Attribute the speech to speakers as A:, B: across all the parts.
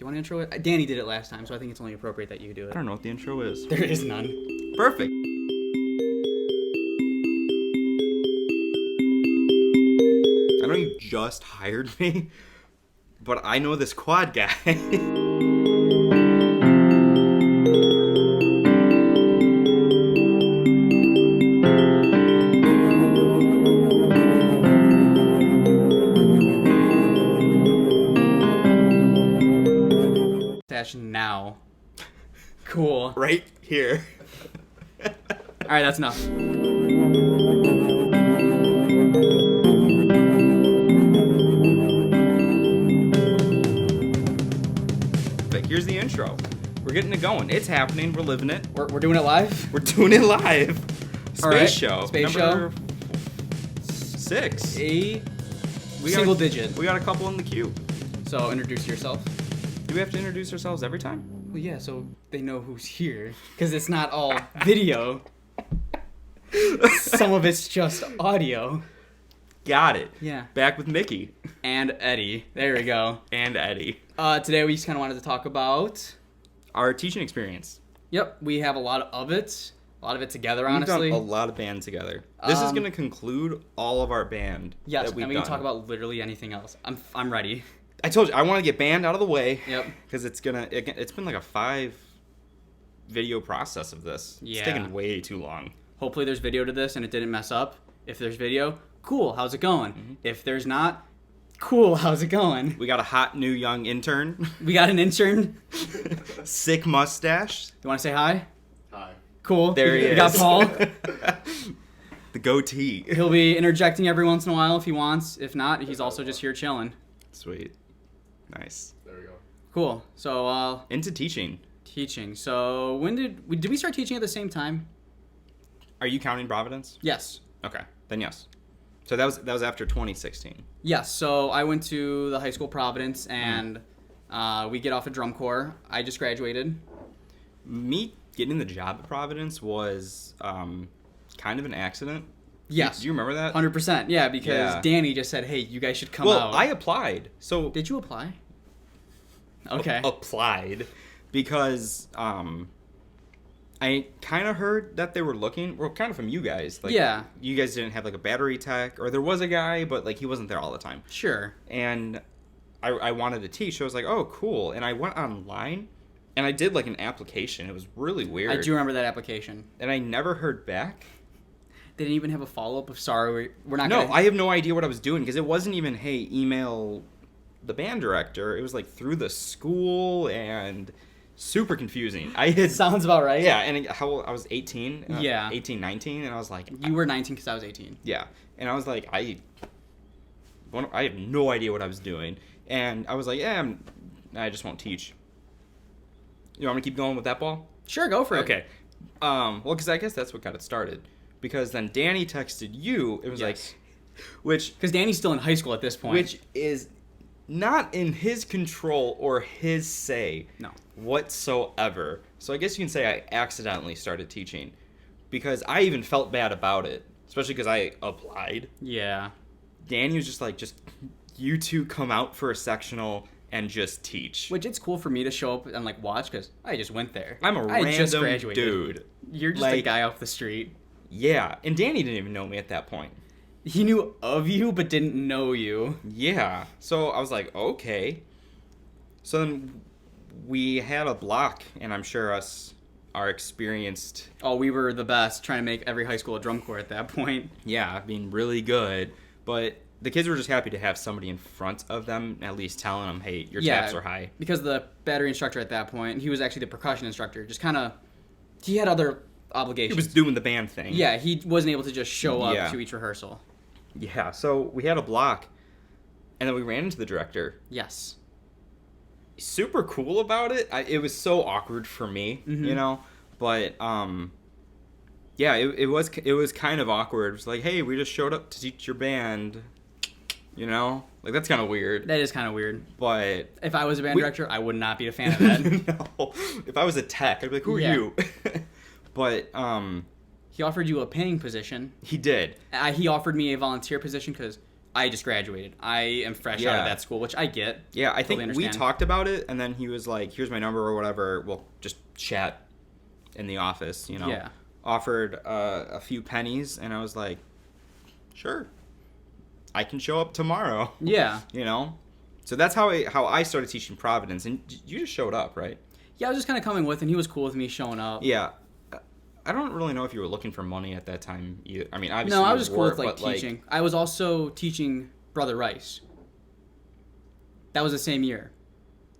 A: you want to intro it? Danny did it last time, so I think it's only appropriate that you do it.
B: I don't know what the intro is.
A: There is none.
B: Perfect. I know you just hired me, but I know this quad guy.
A: Now. Cool.
B: Right here.
A: Alright, that's enough.
B: But here's the intro. We're getting it going. It's happening. We're living it.
A: We're doing it live?
B: We're doing it live.
A: SpaceShow.
B: SpaceShow. 6.
A: Single digit.
B: We got a couple in the queue.
A: So introduce yourself.
B: Do we have to introduce ourselves every time?
A: Well, yeah, so they know who's here. Because it's not all video. Some of it's just audio.
B: Got it.
A: Yeah.
B: Back with Micky.
A: And Eddie. There we go.
B: And Eddie.
A: Today we just kind of wanted to talk about...
B: our teaching experience.
A: Yep, we have a lot of it. A lot of it together, honestly.
B: We've done a lot of band together. This is going to conclude all of our band.
A: Yes,
B: that we've
A: and we can
B: done.
A: talk about literally anything else. I'm ready.
B: I told you, I want to get band out of the way.
A: Yep.
B: Because it's been like a 5 video process of this.
A: Yeah.
B: It's taken way too long.
A: Hopefully there's video to this and it didn't mess up. If there's video, cool, how's it going?
B: Mm-hmm.
A: If there's not, cool, how's it going?
B: We got a hot new young intern.
A: We got an intern.
B: Sick mustache.
A: You want to say hi?
C: Hi.
A: Cool.
B: There he is.
A: We got Paul.
B: The goatee.
A: He'll be interjecting every once in a while if he wants. If not, he's also just here chilling.
B: Sweet. Nice.
C: There we go.
A: Cool. So,
B: Into teaching.
A: teaching. So, when did we start teaching at the same time?
B: Are you counting Providence?
A: Yes.
B: Okay. Then yes. So that was after 2016.
A: Yes. So, I went to the high school Providence and we get off a drum corps. I just graduated.
B: Me getting the job at Providence was kind of an accident.
A: Yes.
B: Do you remember that?
A: 100%. Yeah, because
B: Yeah.
A: Danny just said, hey, you guys should come
B: Well,
A: out.
B: I applied. So
A: Did you apply? Okay.
B: applied because I kind of heard that they were looking, well, kind of from you guys. Like,
A: Yeah.
B: You guys didn't have like a battery tech, or there was a guy, but like he wasn't there all the time.
A: Sure.
B: And I wanted to teach. So I was like, oh, cool. And I went online and I did like an application. It was really weird.
A: I do remember that application.
B: And I never heard back.
A: They didn't even have a follow-up of sorry, we're not
B: No,
A: going to...
B: I have no idea what I was doing because it wasn't even, hey, email the band director. It was like through the school and super confusing. I had
A: Sounds about right.
B: Yeah, and I was 18.
A: Yeah.
B: 18, 19, and I was like...
A: You were 19 because I was 18.
B: Yeah, and I was like, I had no idea what I was doing. And I was like, yeah, I just won't teach. You want me to keep going with that ball?
A: Sure, go for it.
B: Okay. Well, because I guess that's what got it started. Because then Danny texted you. It was
A: Yes.
B: which
A: Because Danny's still in high school at this point.
B: which is not in his control or his say
A: No.
B: whatsoever. So I guess you can say I accidentally started teaching because I even felt bad about it, especially because I applied.
A: Yeah.
B: Danny was just like, just you two come out for a sectional and just teach.
A: Which it's cool for me to show up and like watch because I just went there.
B: I'm a
A: I just
B: random
A: graduated.
B: dude.
A: You're just a
B: Like-
A: guy off the street.
B: Yeah, and Danny didn't even know me at that point.
A: He knew of you but didn't know you.
B: Yeah, so I was like, okay. So then we had a block, and I'm sure us are experienced,
A: Oh, we were the best trying to make every high school a drum corps at that point.
B: yeah, being really good. But the kids were just happy to have somebody in front of them, at least telling them, hey, your taps are high.
A: Because the battery instructor at that point, he was actually the percussion instructor, just kind of, he had other
B: He
A: obligations.
B: was doing the band thing.
A: Yeah, he wasn't able to just show up
B: Yeah.
A: to each rehearsal.
B: Yeah, so we had a block, and then we ran into the director.
A: Yes.
B: Super cool about it. It was so awkward for me, you know? But, yeah, it was kind of awkward. It was like, hey, we just showed up to teach your band, you know? Like, that's kind of weird.
A: That is kind of weird.
B: But...
A: If I was a band director, I would not be a fan of that.
B: No. If I was a tech, I'd be like, who are
A: Yeah.
B: you? But,
A: He offered you a paying position.
B: he did.
A: He offered me a volunteer position because I just graduated. I am fresh out of that school, which I get.
B: Yeah, I
A: Totally
B: think
A: understand.
B: we talked about it, and then he was like, here's my number or whatever. We'll just chat in the office, you know.
A: Yeah.
B: Offered a few pennies, and I was like, sure. I can show up tomorrow.
A: Yeah.
B: You know? So that's how I started teaching Providence, and you just showed up, right?
A: Yeah, I was just kind of coming with, and he was cool with me showing up.
B: Yeah. I don't really know if you were looking for money at that time either. I mean, obviously
A: No, I was just cool
B: were,
A: with, like,
B: but,
A: teaching. I was also teaching Brother Rice. That was the same year.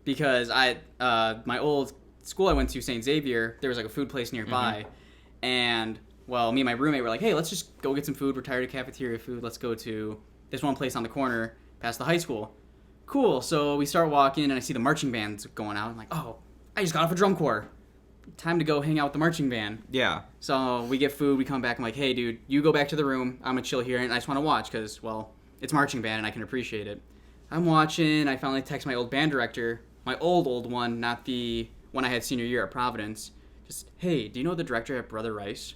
A: Because my old school I went to, St. Xavier, there was, like, a food place nearby.
B: Mm-hmm.
A: And, well, me and my roommate were like, hey, let's just go get some food. We're tired of cafeteria food. Let's go to this one place on the corner past the high school. Cool. So we start walking, and I see the marching bands going out. I'm like, oh, I just got off a drum corps. Time to go hang out with the marching band.
B: Yeah.
A: So we get food, we come back, I'm like, hey, dude, you go back to the room. I'm going to chill here, and I just want to watch because, well, it's marching band, and I can appreciate it. I'm watching. I finally text my old band director, my old one, not the one I had senior year at Providence. Just, hey, do you know the director at Brother Rice?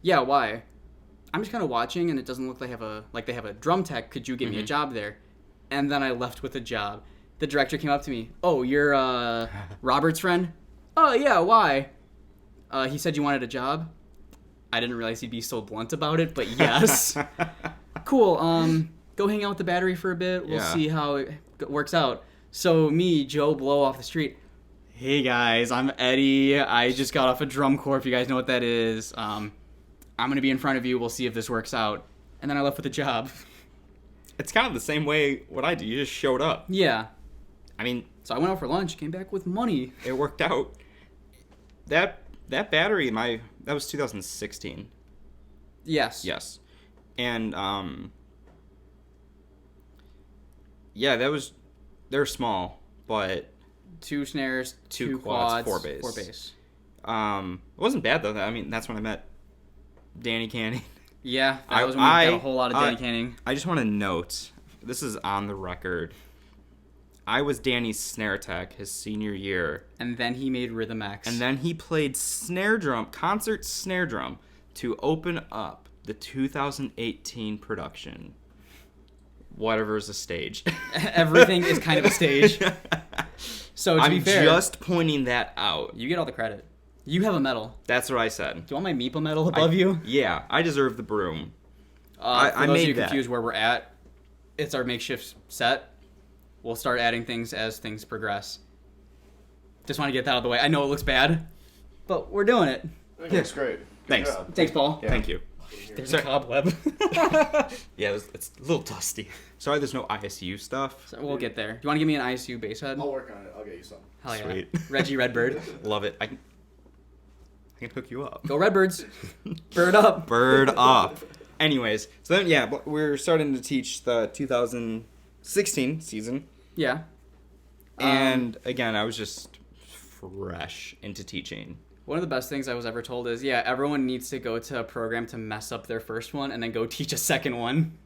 A: Yeah, why? I'm just kind of watching, and it doesn't look like they have a drum tech. Could you get me a job there? And then I left with a job. The director came up to me. Oh, you're Robert's friend? Oh, yeah, why? He said you wanted a job. I didn't realize he'd be so blunt about it, but yes. Cool, go hang out with the battery for a bit. We'll see how it works out. So me, Joe Blow off the street. Hey, guys, I'm Eddie. I just got off a drum corps, if you guys know what that is. I'm going to be in front of you. We'll see if this works out. And then I left with a job.
B: It's kind of the same way what I do. You just showed up.
A: Yeah.
B: I mean...
A: So I went out for lunch, came back with money.
B: It worked out. That battery, that was 2016.
A: Yes.
B: Yes. And, yeah, they're small, but...
A: 2 snares, 2
B: quads,
A: quads,
B: 4 bass.
A: 4 bass.
B: It wasn't bad, though. I mean, that's when I met DanTheCanMan.
A: Yeah, that was when we got a whole lot of Danny Canning.
B: I just want to note, this is on the record, I was Danny's snare tech his senior year.
A: And then he made Rhythm X.
B: And then he played snare drum, concert snare drum, to open up the 2018 production. Whatever's a stage.
A: Everything is kind of a stage. So to be fair,
B: I'm just pointing that out.
A: You get all the credit. You have a medal.
B: That's what I said.
A: Do you want my Meepa medal above you?
B: Yeah, I deserve the broom.
A: I made you confused where we're at. It's our makeshift set. We'll start adding things as things progress. Just want to get that out of the way. I know it looks bad, but we're doing it.
C: It looks great. Good
B: Thanks.
C: job.
A: Thanks, Paul.
B: Yeah. Thank you.
A: There's a cobweb.
B: Yeah, it's a little dusty. Sorry, there's no ISU stuff.
A: So we'll get there. Do you want to give me an ISU bass head?
C: I'll work on it. I'll get you some.
A: Hell yeah.
B: Sweet.
A: Reggie Redbird.
B: Love it. I can hook you up.
A: Go Redbirds. Bird up.
B: Bird up. Anyways, so then, yeah, we're starting to teach the 2016 season.
A: Yeah.
B: And again, I was just fresh into teaching.
A: One of the best things I was ever told is, yeah, everyone needs to go to a program to mess up their first one and then go teach a second one.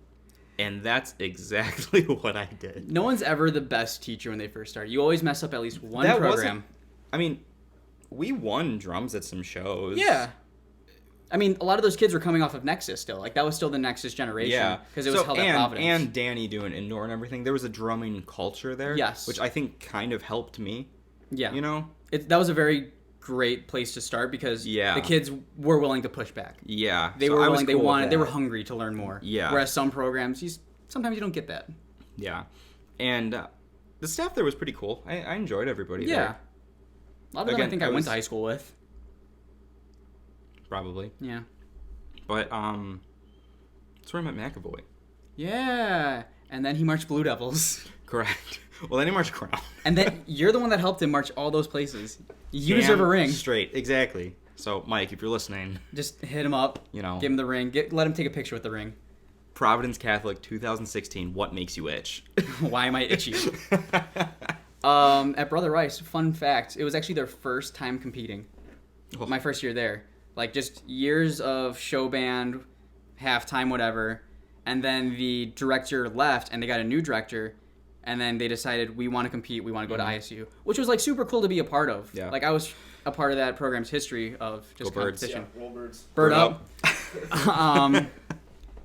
B: And that's exactly what I did.
A: No one's ever the best teacher when they first start. You always mess up at least one
B: That
A: program.
B: I mean, we won drums at some shows.
A: Yeah. I mean, a lot of those kids were coming off of Nexus still. Like, that was still the Nexus generation.
B: Yeah.
A: Because it was held at Providence.
B: And Danny doing indoor and everything. There was a drumming culture there.
A: Yes.
B: Which I think kind of helped me.
A: Yeah.
B: You know?
A: That was a very great place to start because the kids were willing to push back.
B: Yeah.
A: They were willing, they were hungry to learn more.
B: Yeah.
A: Whereas some programs, sometimes you don't get that.
B: Yeah. And the staff there was pretty cool. I enjoyed everybody there.
A: Yeah. A lot of them I think I went to high school with.
B: Probably.
A: Yeah.
B: But, that's where I met McAvoy.
A: Yeah. And then he marched Blue Devils.
B: Correct. Well, then he marched Crown.
A: And then you're the one that helped him march all those places. You deserve a ring.
B: Straight. Exactly. So, Mike, if you're listening.
A: Just hit him up.
B: You know.
A: Give him the ring. Let him take a picture with the ring.
B: Providence Catholic 2016. What makes you itch?
A: Why am I itchy? At Brother Rice, fun fact, it was actually their first time competing.
B: Oh.
A: My first year there. Like, just years of show band, halftime, whatever. And then the director left, and they got a new director. And then they decided, we want to compete, we want to go to ISU. Which was, like, super cool to be a part of.
B: Yeah.
A: Like, I was a part of that program's history of just
B: Go Birds.
A: competition.
C: Yeah, roll birds.
A: Bird up.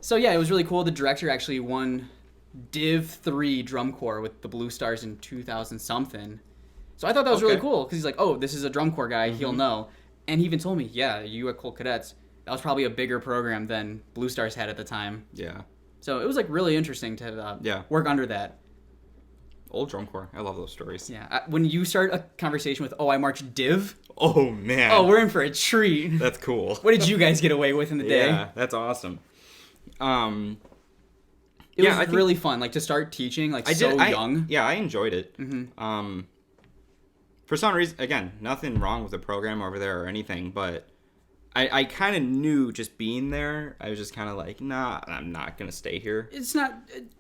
A: So yeah, it was really cool. The director actually won Div 3 drum corps with the Blue Stars in 2000 something. So I thought that was really cool because he's like, oh, this is a drum corps guy. He'll know. And he even told me, yeah, you at Colt Cadets, that was probably a bigger program than Blue Stars had at the time.
B: Yeah.
A: So it was like really interesting to work under that.
B: Old drum corps. I love those stories.
A: Yeah. When you start a conversation with, oh, I marched Div.
B: Oh, man.
A: Oh, we're in for a treat.
B: That's cool.
A: What did you guys get away with in the day?
B: Yeah, that's awesome.
A: It was really fun, like to start teaching, like young.
B: Yeah, I enjoyed it.
A: Mm-hmm.
B: For some reason, again, nothing wrong with the program over there or anything, but I kind of knew just being there, I was just kind of like, nah, I'm not going to stay here.
A: It's not,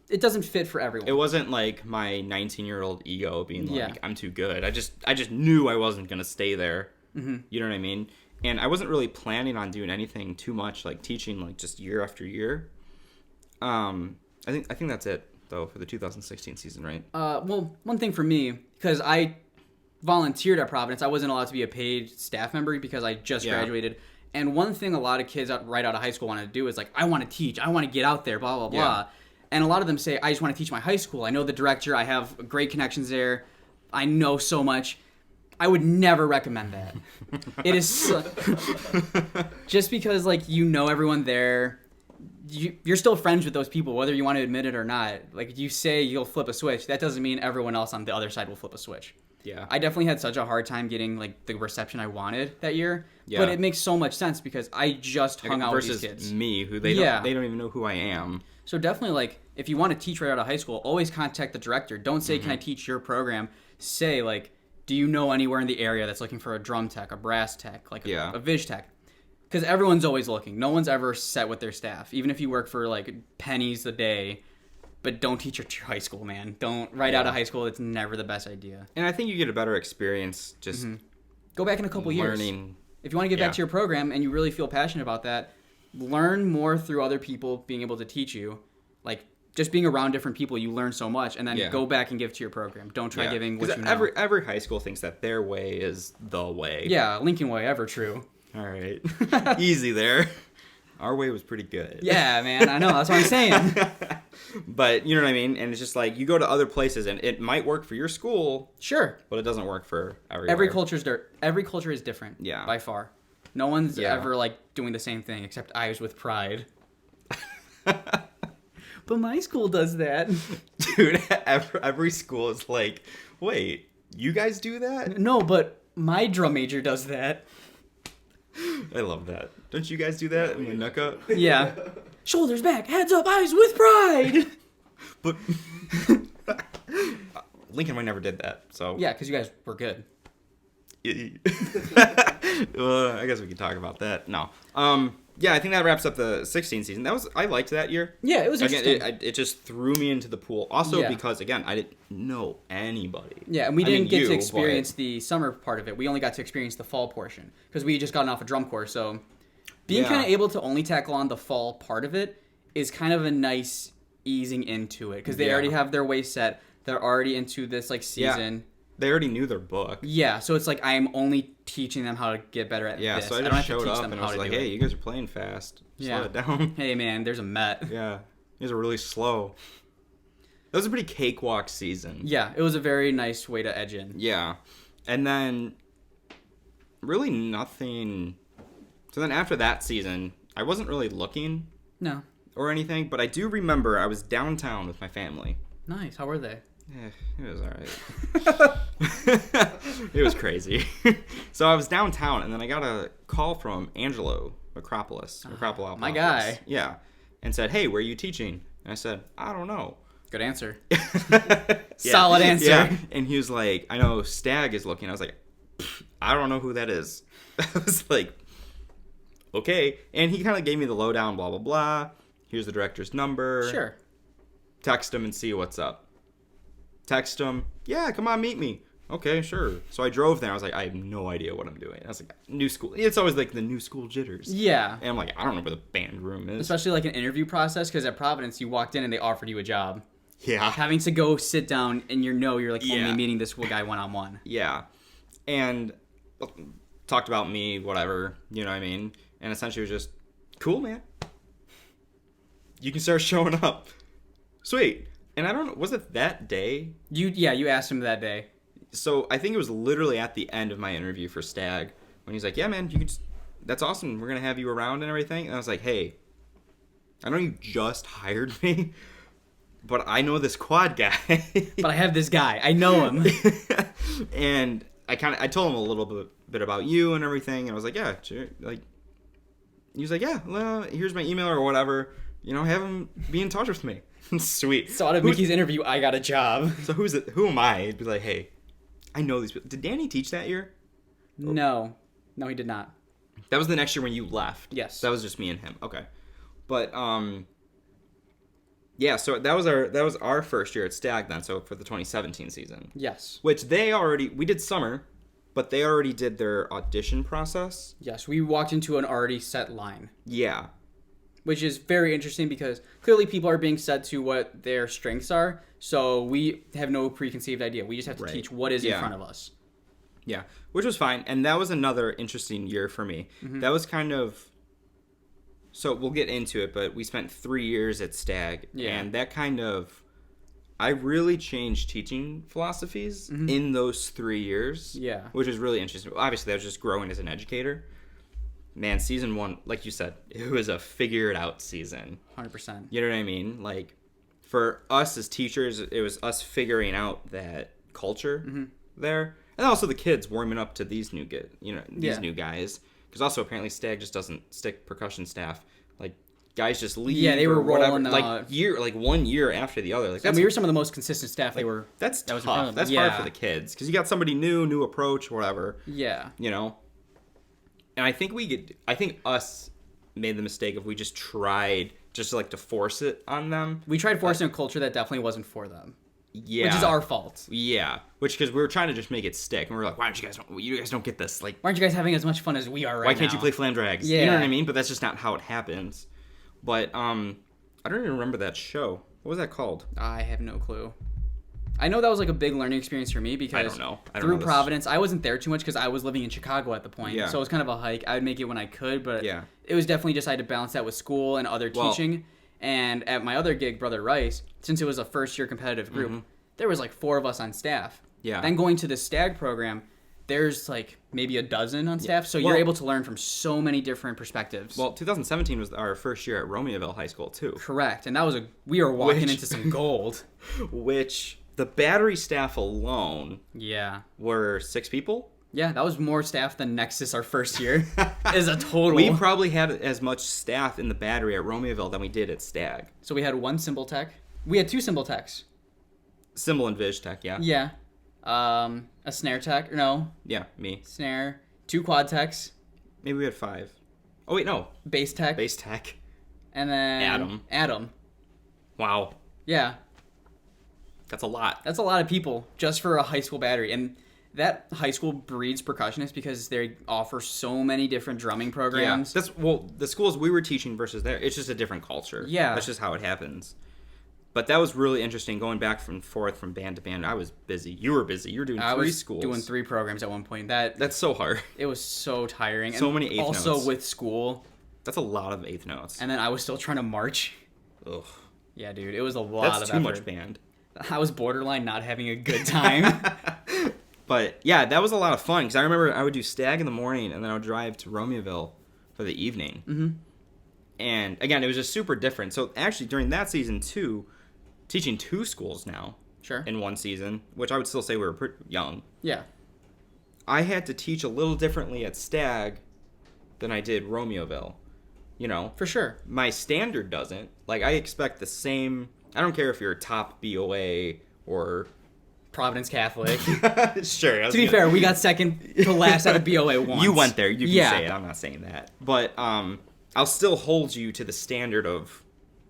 A: it doesn't fit for everyone.
B: It wasn't like my 19-year-old ego being like, I'm too good. I just knew I wasn't going to stay there.
A: Mm-hmm.
B: You know what I mean? And I wasn't really planning on doing anything too much, like teaching like just year after year. I think that's it, though, for the 2016 season, right?
A: Well, one thing for me, because I volunteered at Providence, I wasn't allowed to be a paid staff member because I just graduated. And one thing a lot of kids right out of high school want to do is like, I want to teach, I want to get out there, blah, blah, blah. And a lot of them say, I just want to teach my high school. I know the director, I have great connections there, I know so much. I would never recommend that. It is just because, like, you know everyone there. You're still friends with those people, whether you want to admit it or not. Like, you say you'll flip a switch, that doesn't mean everyone else on the other side will flip a switch.
B: Yeah.
A: I definitely had such a hard time getting, like, the reception I wanted that year.
B: Yeah.
A: But it makes so much sense because I just hung out with these kids.
B: Versus me, who they don't even know who I am.
A: So definitely, like, if you want to teach right out of high school, always contact the director. Don't say, can I teach your program? Say, like, do you know anywhere in the area that's looking for a drum tech, a brass tech, like a Viz tech? Because everyone's always looking. No one's ever set with their staff. Even if you work for, like, pennies a day, but don't teach at your high school, man. Don't, out of high school, it's never the best idea.
B: And I think you get a better experience just
A: go back in a couple years.
B: Learning.
A: If you want to get back to your program and you really feel passionate about that, learn more through other people being able to teach you. Like, just being around different people, you learn so much, and then go back and give to your program. Don't try giving what you know.
B: Every high school thinks that their way is the way.
A: Yeah, Lincoln Way, ever true.
B: All right. Easy there. Our way was pretty good.
A: Yeah, man, I know. That's what I'm saying.
B: But, you know what I mean? And it's just like, you go to other places, and it might work for your school.
A: Sure.
B: But it doesn't work for everywhere.
A: Every culture is different. Yeah. By far. No one's ever, like, doing the same thing, except Eyes with Pride. But my school does that.
B: Dude, every school is like, wait, you guys do that?
A: No, but my drum major does that.
B: I love that. Don't you guys do that in the Nuka?
A: Yeah. Shoulders back, heads up, eyes with pride.
B: But Lincoln Way never did that, so.
A: Yeah, because you guys were good.
B: I guess we can talk about that. No. Yeah, I think that wraps up the 16 season. I liked that year.
A: Yeah, it was interesting.
B: It just threw me into the pool. Also because, again, I didn't know anybody.
A: Yeah, and we didn't get to experience the summer part of it. We only got to experience the fall portion because we had just gotten off a drum corps. So being kind of able to only tackle on the fall part of it is kind of a nice easing into it because they already have their way set. They're already into this like season.
B: Yeah. They already knew their book.
A: Yeah, so it's like I'm only teaching them how to get better at this.
B: Yeah, so I just showed up and I was like, hey, you guys are playing fast. Slow it down.
A: Hey, man, there's a Met.
B: Yeah, you guys are really slow. That was a pretty cakewalk season.
A: Yeah, it was a very nice way to edge in.
B: Yeah, and then really nothing. So then after that season, I wasn't really looking.
A: No.
B: Or anything, but I do remember I was downtown with my family.
A: Nice. How were they?
B: Yeah, it was alright. It was crazy. So I was downtown, and then I got a call from Angelo Acropolis.
A: My guy.
B: Yeah. And said, hey, where are you teaching? And I said, I don't know.
A: Good answer. Solid answer.
B: Yeah. And he was like, I know Stag is looking. I was like, I don't know who that is. I was like, okay. And he kind of gave me the lowdown, blah, blah, blah. Here's the director's number.
A: Sure.
B: Text him and see what's up. Text him, yeah, come on, meet me. Okay, sure. So I drove there. I was like, I have no idea what I'm doing. I was like, new school. It's always like the new school jitters.
A: Yeah.
B: And I'm like, I don't know where the band room is.
A: Especially like an interview process, because at Providence, you walked in and they offered you a job.
B: Yeah.
A: Having to go sit down and you're like only meeting this guy one-on-one.
B: Yeah. And talked about me, whatever, you know what I mean? And essentially it was just, cool, man. you can start showing up. Sweet. And I don't know, was it that day?
A: You asked him that day.
B: So I think it was literally at the end of my interview for Stag when he's like, yeah, man, that's awesome. We're going to have you around and everything. And I was like, hey, I know you just hired me, but I know this quad guy.
A: But I have this guy. I know him.
B: And I told him a little bit about you and everything. And I was like, yeah, sure. Like, he was like, yeah, well, here's my email or whatever. Have him be in touch with me. Sweet.
A: So out of Micky's interview, I got a job.
B: So who am I? He'd be like, hey, I know these people. Did Danny teach that year?
A: No, he did not.
B: That was the next year when you left.
A: Yes.
B: That was just me and him. Okay. But yeah, so that was our first year at Stag then, so for the 2017 season.
A: Yes.
B: Which we did summer, but they already did their audition process.
A: Yes, we walked into an already set line.
B: Yeah.
A: Which is very interesting because clearly people are being set to what their strengths are, so we have no preconceived idea. We just have to teach what is in front of us.
B: Yeah, which was fine, and that was another interesting year for me. Mm-hmm. That was kind of... So we'll get into it, but we spent 3 years at Stag, and that kind of... I really changed teaching philosophies in those 3 years, which was really interesting. Obviously, I was just growing as an educator. Man, season 1, like you said, it was a figure-it-out season.
A: 100%.
B: You know what I mean? Like, for us as teachers, it was us figuring out that culture there. And also the kids warming up to these new new guys. Because also, apparently, Stag just doesn't stick percussion staff. Like, guys just leave.
A: Yeah, they were rolling.
B: Like 1 year after the other. Like,
A: we were some of the most consistent staff.
B: That's tough. That's hard for the kids. Because you got somebody new approach, whatever.
A: Yeah.
B: And I think us made the mistake of we just tried to force it on them.
A: We tried forcing a culture that definitely wasn't for them.
B: Yeah.
A: Which is our fault.
B: Yeah. Because we were trying to just make it stick. And we were like, why don't you guys don't get this? Like,
A: why aren't you guys having as much fun as we are right now?
B: Why can't you play Flam Drags?
A: Yeah.
B: You know what I mean? But that's just not how it happens. But I don't even remember that show. What was that called?
A: I have no clue. I know that was like a big learning experience for me because
B: I don't know
A: through Providence, I wasn't there too much because I was living in Chicago at the point.
B: Yeah.
A: So it was kind of a hike. I would make it when I could, but
B: yeah.
A: It was definitely just I had to balance that with school and other teaching. And at my other gig, Brother Rice, since it was a first-year competitive group, there was like 4 of us on staff.
B: Yeah.
A: Then going to the Stag program, there's like maybe a dozen on staff, so you're able to learn from so many different perspectives.
B: Well, 2017 was our first year at Romeoville High School too.
A: Correct, and that was we were walking into some gold.
B: Which the battery staff alone, were 6 people.
A: Yeah, that was more staff than Nexus our first year. Is a total.
B: We probably had as much staff in the battery at Romeoville than we did at Stag.
A: So we had 1 cymbal tech. We had 2 cymbal techs.
B: Cymbal and Viz tech, yeah.
A: Yeah. A snare tech, or no?
B: Yeah, me.
A: Snare. 2 quad techs.
B: Maybe we had 5. Oh wait, no.
A: Bass tech.
B: Bass tech.
A: And then Adam.
B: Wow.
A: Yeah.
B: That's a lot.
A: That's a lot of people just for a high school battery. And that high school breeds percussionists because they offer so many different drumming programs.
B: Yeah. The schools we were teaching versus there, it's just a different culture.
A: Yeah.
B: That's just how it happens. But that was really interesting going back and forth from band to band. I was busy. You were busy. You were doing 3 schools.
A: I was doing 3 programs at one point.
B: That's so hard.
A: It was so tiring.
B: So many eighth notes.
A: Also with school.
B: That's a lot of eighth notes.
A: And then I was still trying to march.
B: Ugh.
A: Yeah, dude. It was a lot of effort.
B: That's too much band.
A: I was borderline not having a good time.
B: But yeah, that was a lot of fun because I remember I would do Stag in the morning and then I would drive to Romeoville for the evening. Mm-hmm. And again, it was just super different. So actually during that season too, teaching 2 schools now in one season, which I would still say we were pretty young.
A: Yeah.
B: I had to teach a little differently at Stag than I did Romeoville.
A: For sure.
B: My standard doesn't. Like, I expect the same... I don't care if you're top BOA or...
A: Providence Catholic.
B: Sure.
A: To be fair, we got second to last out of BOA once.
B: You went there. You can say it. I'm not saying that. But I'll still hold you to the standard of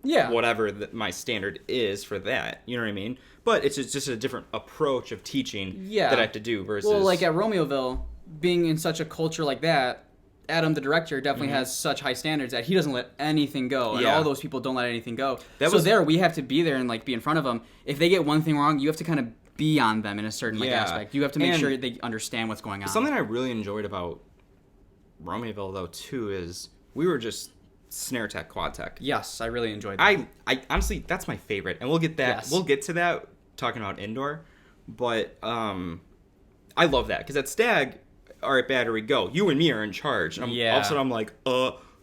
B: whatever my standard is for that. You know what I mean? But it's just a different approach of teaching that I have to do versus...
A: Well, like at Romeoville, being in such a culture like that, Adam, the director, definitely has such high standards that he doesn't let anything go. And all those people don't let anything go. We have to be there and like be in front of them. If they get one thing wrong, you have to kind of be on them in a certain aspect. You have to make sure they understand what's going on.
B: Something I really enjoyed about Romeoville, though, too, is we were just snare tech, quad tech.
A: Yes, I really enjoyed that.
B: I honestly, that's my favorite, and we'll get that.
A: Yes.
B: We'll get to that talking about indoor, but I love that because at Stag, all right, battery, go. You and me are in charge. And all of a sudden, I'm like,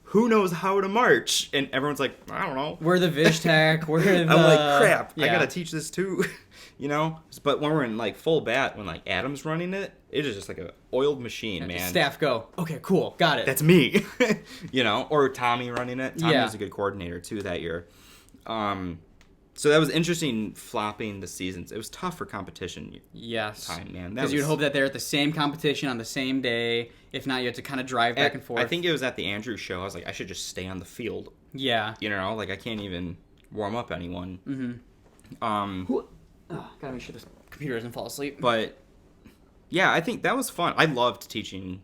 B: who knows how to march? And everyone's like, I don't know.
A: We're the Viz Tech. We're the...
B: I'm like, crap.
A: Yeah.
B: I gotta teach this too, you know. But when we're in like full bat, when like Adam's running it, it is just like a oiled machine, man.
A: Staff, go. Okay, cool. Got it.
B: That's me, you know. Or Tommy running it. Tommy
A: Yeah.
B: was a good coordinator too that year. So that was interesting flopping the seasons. It was tough for competition
A: Yes.
B: time, man.
A: Because you'd hope that they're at the same competition on the same day. If not, you have to kind of drive back and forth.
B: I think it was at the Andrew show. I was like, I should just stay on the field.
A: Yeah.
B: You know, like I can't even warm up anyone.
A: Mm-hmm. Gotta make sure this computer doesn't fall asleep.
B: But yeah, I think that was fun. I loved teaching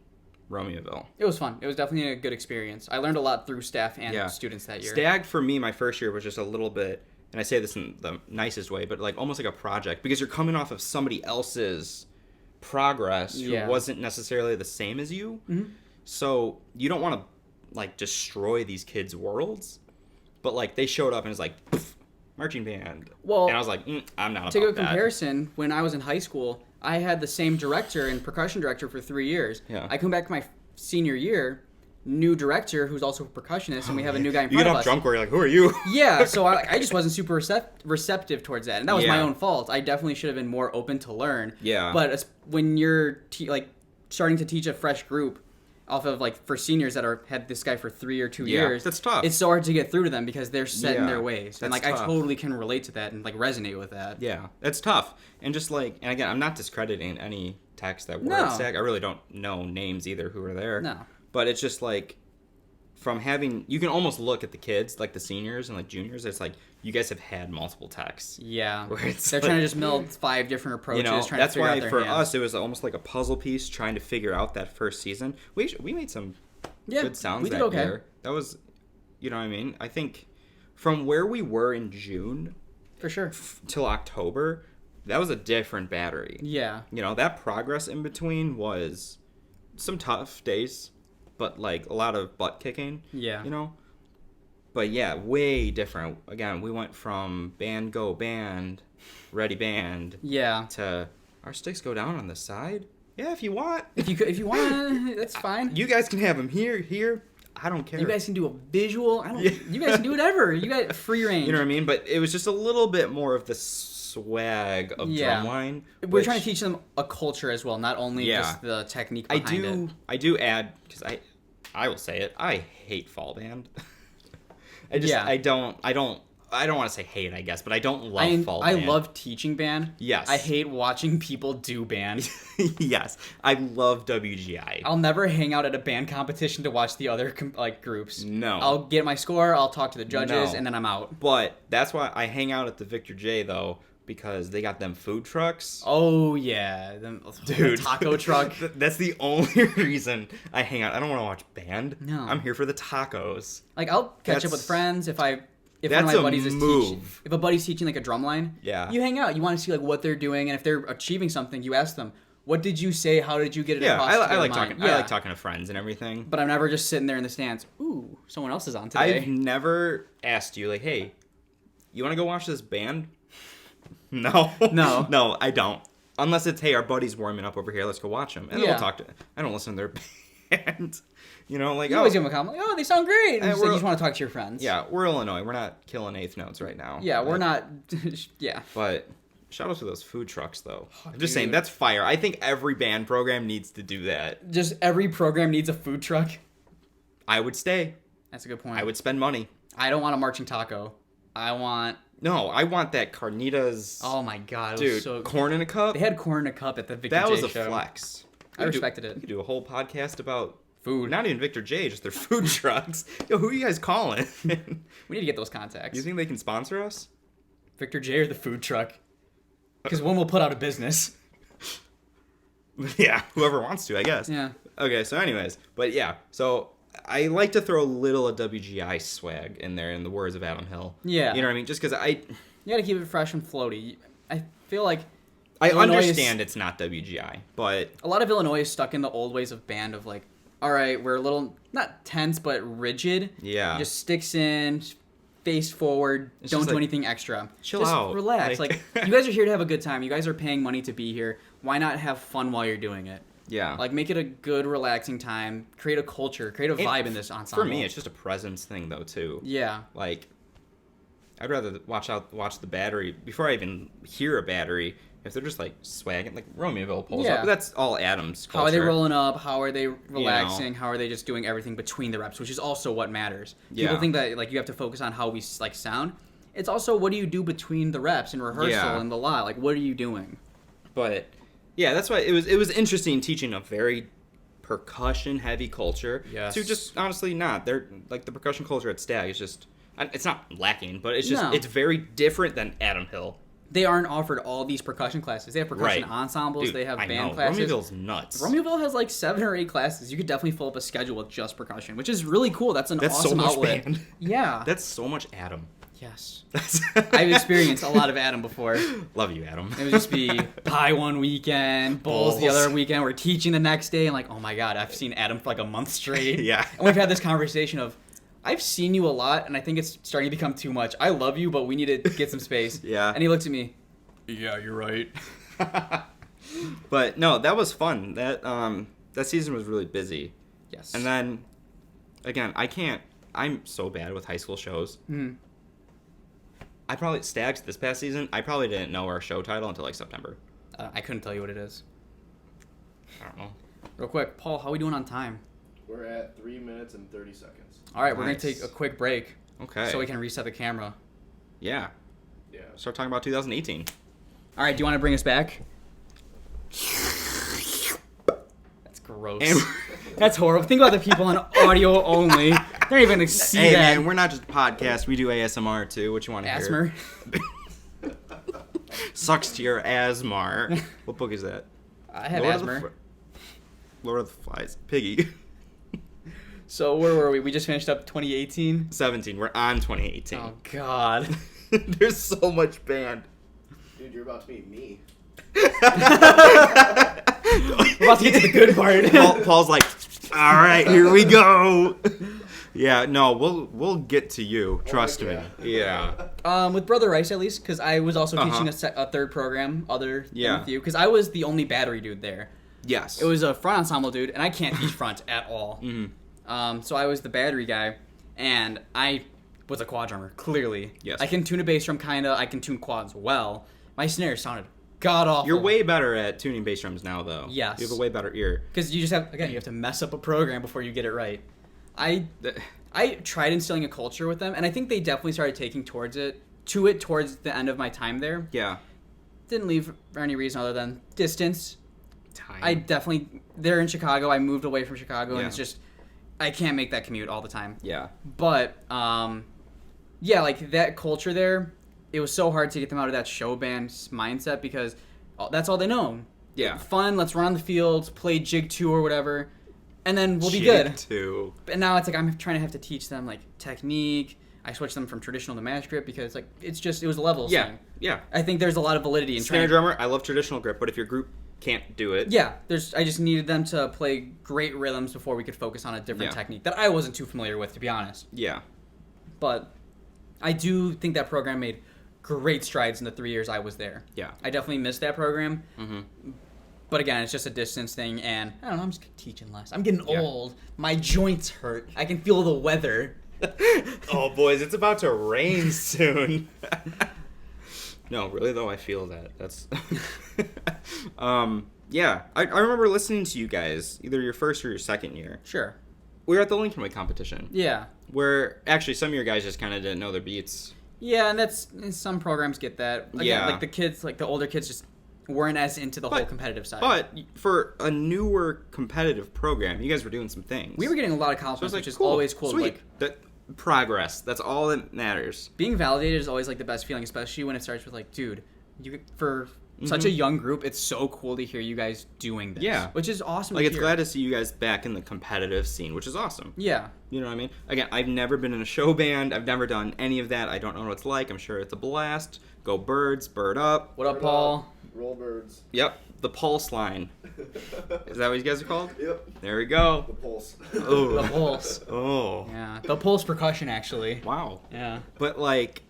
B: Romeoville.
A: It was fun. It was definitely a good experience. I learned a lot through staff and students that year.
B: Stag for me, my first year was just a little bit, and I say this in the nicest way, but like almost like a project because you're coming off of somebody else's progress who wasn't necessarily the same as you.
A: Mm-hmm.
B: So you don't want to like destroy these kids' worlds, but like they showed up and it's like poof, marching band.
A: Well,
B: and I was like, I'm not.
A: To
B: about
A: give a
B: that.
A: comparison, when I was in high school, I had the same director and percussion director for 3 years.
B: Yeah.
A: I come back to my senior year, new director who's also a percussionist, and we have a new guy in
B: You
A: front
B: get
A: of
B: off
A: us.
B: drunk where you're like, who are you?
A: Yeah, so I just wasn't super receptive towards that, and that was my
B: Yeah.
A: own fault. I definitely should have been more open to learn.
B: Yeah.
A: But when you're like starting to teach a fresh group off of like for seniors that had this guy for 3 or 2 years,
B: that's tough.
A: It's so hard to get through to them because they're set in
B: Yeah,
A: their ways, and
B: that's
A: like
B: tough.
A: I totally can relate to that and like resonate with that.
B: Yeah, it's tough. And just like, and again, I'm not discrediting any techs that were
A: No.
B: at STAG. I really don't know names either who are there.
A: No.
B: But it's just like, from having, you can almost look at the kids, like the seniors and like juniors, it's like, you guys have had multiple techs.
A: Yeah,
B: Where it's
A: they're
B: like-
A: trying to just meld 5 different approaches.
B: You know,
A: trying
B: that's
A: to figure
B: why
A: out their
B: for
A: hands.
B: us, it was almost like a puzzle piece trying to figure out that first season. We made some good sounds
A: we did
B: that
A: okay.
B: year. That was, you know what I mean? I think from where we were in June
A: For sure.
B: till October, that was a different battery.
A: Yeah.
B: You know, that progress in between was some tough days, but like a lot of butt kicking.
A: Yeah.
B: You know? But yeah, way different. Again, we went from band, go, band, ready, band,
A: Yeah.
B: to our sticks go down on the side. Yeah, if you want.
A: If you want, that's fine.
B: You guys can have them here. I don't care.
A: You guys can do a visual. I don't.
B: Yeah.
A: You guys can do whatever. You got free range.
B: You know what I mean? But it was just a little bit more of the swag of drumline.
A: We're trying to teach them a culture as well, not only
B: Yeah.
A: just the technique behind it.
B: I do add, because I will say it, I hate fall band. I don't want to say hate, I guess, but I don't love fall band.
A: I love teaching band.
B: Yes.
A: I hate watching people do band.
B: Yes, I love WGI.
A: I'll never hang out at a band competition to watch the other groups.
B: No.
A: I'll get my score, I'll talk to the judges,
B: No.
A: and then I'm out.
B: But that's why I hang out at the Victor J, though, because they got them food trucks.
A: Oh yeah,
B: Dude,
A: taco truck.
B: That's the only reason I hang out. I don't want to watch band.
A: No.
B: I'm here for the tacos.
A: Like I'll catch up
B: That's-
A: with friends if one of
B: that's
A: my
B: a
A: buddies is teaching.
B: move.
A: If a buddy's teaching like a drum line,
B: Yeah.
A: you hang out. You want to see like what they're doing, and if they're achieving something, you ask them, "What did you say? How did you get it
B: Yeah,
A: across?"
B: I
A: to their
B: like
A: mind?"
B: talking.
A: Yeah.
B: I like talking to friends and everything.
A: But I'm never just sitting there in the stands. Ooh, someone else is on today.
B: I've never asked you like, "Hey, you want to go watch this band?" No,
A: No.
B: no, I don't. Unless it's, "Hey, our buddy's warming up over here. Let's go watch them." And then
A: Yeah.
B: we'll talk to. I don't listen to their band. You know, like
A: You always give them a compliment. Oh, they sound great. And you just want to talk to your friends.
B: yeah, we're Illinois. We're not killing eighth notes right now.
A: Yeah, we're not. Yeah.
B: But shout out to those food trucks, though. I'm just
A: dude.
B: saying, that's fire. I think every band program needs to do that.
A: Just every program needs a food truck.
B: I would stay.
A: That's a good point.
B: I would spend money.
A: I don't want a marching taco. I want.
B: No, I want that carnitas.
A: Oh my god, it
B: dude,
A: was so.
B: corn in a cup.
A: They had corn in a cup at the Victor
B: That
A: J
B: was a
A: show.
B: flex.
A: I respected it.
B: We could do a whole podcast about
A: Food.
B: not even Victor J, just their food trucks. Yo, who are you guys calling?
A: We need to get those contacts.
B: You think they can sponsor us?
A: Victor J or the food truck? Because one will put out of business.
B: Yeah, whoever wants to, I guess.
A: Yeah.
B: Okay, so anyways, but yeah, so I like to throw a little of WGI swag in there, in the words of Adam Hill.
A: Yeah.
B: You know what I mean? Just because
A: You gotta keep it fresh and floaty. I feel like
B: I
A: Illinois
B: understand it's not WGI, but
A: a lot of Illinois is stuck in the old ways of band of like all right, we're a little, not tense, but rigid.
B: Yeah.
A: Just sticks in, face forward,
B: It's
A: don't
B: just
A: do
B: like,
A: anything extra.
B: chill
A: just
B: out.
A: relax. Like, you guys are here to have a good time. You guys are paying money to be here. Why not have fun while you're doing it?
B: Yeah.
A: Like, make it a good, relaxing time. Create a culture. Create a vibe in this ensemble.
B: For me, it's just a presence thing, though, too.
A: Yeah.
B: Like, I'd rather watch the battery before I even hear a battery. If they're just like swagging, like Romeoville pulls up, but that's all Adam's culture.
A: How are they rolling up? How are they relaxing? How are they just doing everything between the reps, which is also what matters. People think that like you have to focus on how we like sound. It's also what do you do between the reps and rehearsal and the lot? Like what are you doing?
B: But yeah, that's why it was interesting teaching a very percussion heavy culture to just honestly not. They're like the percussion culture at Stag is just it's not lacking, but it's just it's very different than Adam Hill.
A: They aren't offered all these percussion classes. They have percussion ensembles.
B: Dude,
A: they have
B: I
A: band
B: know.
A: classes.
B: Romeoville's nuts.
A: Romeoville has like 7 or 8 classes. You could definitely fill up a schedule with just percussion, which is really cool. That's awesome
B: so much
A: outlet.
B: Band.
A: Yeah.
B: That's so much Adam.
A: Yes. I've experienced a lot of Adam before.
B: Love you, Adam.
A: It would just be pie one weekend, bowls the other weekend. We're teaching the next day. And like, oh my God, I've seen Adam for like a month straight.
B: Yeah.
A: And we've had this conversation of, I've seen you a lot, and I think it's starting to become too much. I love you, but we need to get some space.
B: Yeah.
A: And he looks at me. Yeah, you're right.
B: But no, that was fun. That season was really busy.
A: Yes.
B: And then, again, I'm so bad with high school shows. Stags this past season, I probably didn't know our show title until like September.
A: I couldn't tell you what it is.
B: I don't know.
A: Real quick, Paul, how are we doing on time?
C: We're at 3 minutes and 30 seconds.
A: All right, we're going
B: Nice.
A: to take a quick break.
B: Okay.
A: So we can reset the camera.
B: Yeah.
C: Yeah.
B: Start talking about 2018.
A: All right, do you want to bring us back? That's gross.
B: And-
A: That's horrible. Think about the people on audio only. They're not even going to see
B: Hey,
A: that.
B: man, we're not just a podcast. We do ASMR, too. What you want to hear?
A: Asthma.
B: Sucks to your asthma. What book is that?
A: I have
B: Lord of the
A: asthma.
B: Lord of the Flies. Piggy.
A: So where were we? We just finished up 2018.
B: 17. We're on 2018.
A: Oh God.
B: There's so much band.
C: Dude, you're about to meet me.
A: We're about to get to the good part.
B: Paul's like, all right, here we go. Yeah, no, we'll get to you. Trust me. Yeah.
A: With Brother Rice at least, because I was also teaching a third program other than with you, because I was the only battery dude there.
B: Yes.
A: It was a front ensemble dude, and I can't teach front at all. So I was the battery guy, and I was a quad drummer, clearly.
B: Yes.
A: I can tune a bass drum, kinda. I can tune quads well. My snare sounded god-awful.
B: You're way better at tuning bass drums now, though.
A: Yes.
B: You have a way better ear.
A: Because you just have, again, you have to mess up a program before you get it right. I tried instilling a culture with them, and I think they definitely started taking towards the end of my time there.
B: Yeah.
A: Didn't leave for any reason other than distance.
B: Time.
A: They're in Chicago. I moved away from Chicago,
B: Yeah.
A: and it's just, I can't make that commute all the time.
B: Yeah.
A: But, yeah, like that culture there, it was so hard to get them out of that show band mindset because that's all they know.
B: Yeah.
A: Fun, let's run on the field, play Jig 2 or whatever, and then we'll be good.
B: Jig 2.
A: And now it's like I'm trying to have to teach them like technique. I switched them from traditional to magic grip because like it was a level thing.
B: Yeah.
A: I think there's a lot of validity in
B: Snare
A: trying.
B: drummer, I love traditional grip, but if your group can't do it.
A: Yeah, I just needed them to play great rhythms before we could focus on a different technique that I wasn't too familiar with, to be honest.
B: Yeah.
A: But I do think that program made great strides in the 3 years I was there.
B: Yeah.
A: I definitely missed that program.
B: Mm-hmm.
A: But again, it's just a distance thing, and I don't know, I'm just teaching less. I'm getting old. My joints hurt. I can feel the weather.
B: Oh, boys, it's about to rain soon. No, really, though, I feel that. That's... yeah, I remember listening to you guys, either your first or your second year.
A: Sure.
B: We were at the Lincoln Way competition.
A: Yeah.
B: Where, actually, some of your guys just kind of didn't know their beats.
A: Yeah, and some programs get that. Again,
B: Yeah.
A: like the kids, like the older kids just weren't as into the whole competitive side.
B: But for a newer competitive program, you guys were doing some things.
A: We were getting a lot of compliments,
B: So it's like,
A: which is
B: cool,
A: always cool.
B: Sweet.
A: Like,
B: That progress. That's all that matters.
A: being validated is always like the best feeling, especially when it starts with like, dude, for such a young group, it's so cool to hear you guys doing this.
B: Yeah.
A: Which is awesome.
B: Like,
A: to
B: it's
A: hear.
B: glad to see you guys back in the competitive scene, which is awesome.
A: Yeah.
B: You know what I mean? Again, I've never been in a show band. I've never done any of that. I don't know what it's like. I'm sure it's a blast. Go Birds, bird up.
A: What up, Paul?
C: Roll birds.
B: Yep. the pulse line. Is that what you guys are called?
C: Yep.
B: There we go.
C: The pulse.
B: Oh.
A: The pulse.
B: Oh.
A: Yeah, the pulse percussion actually.
B: Wow.
A: Yeah.
B: But like,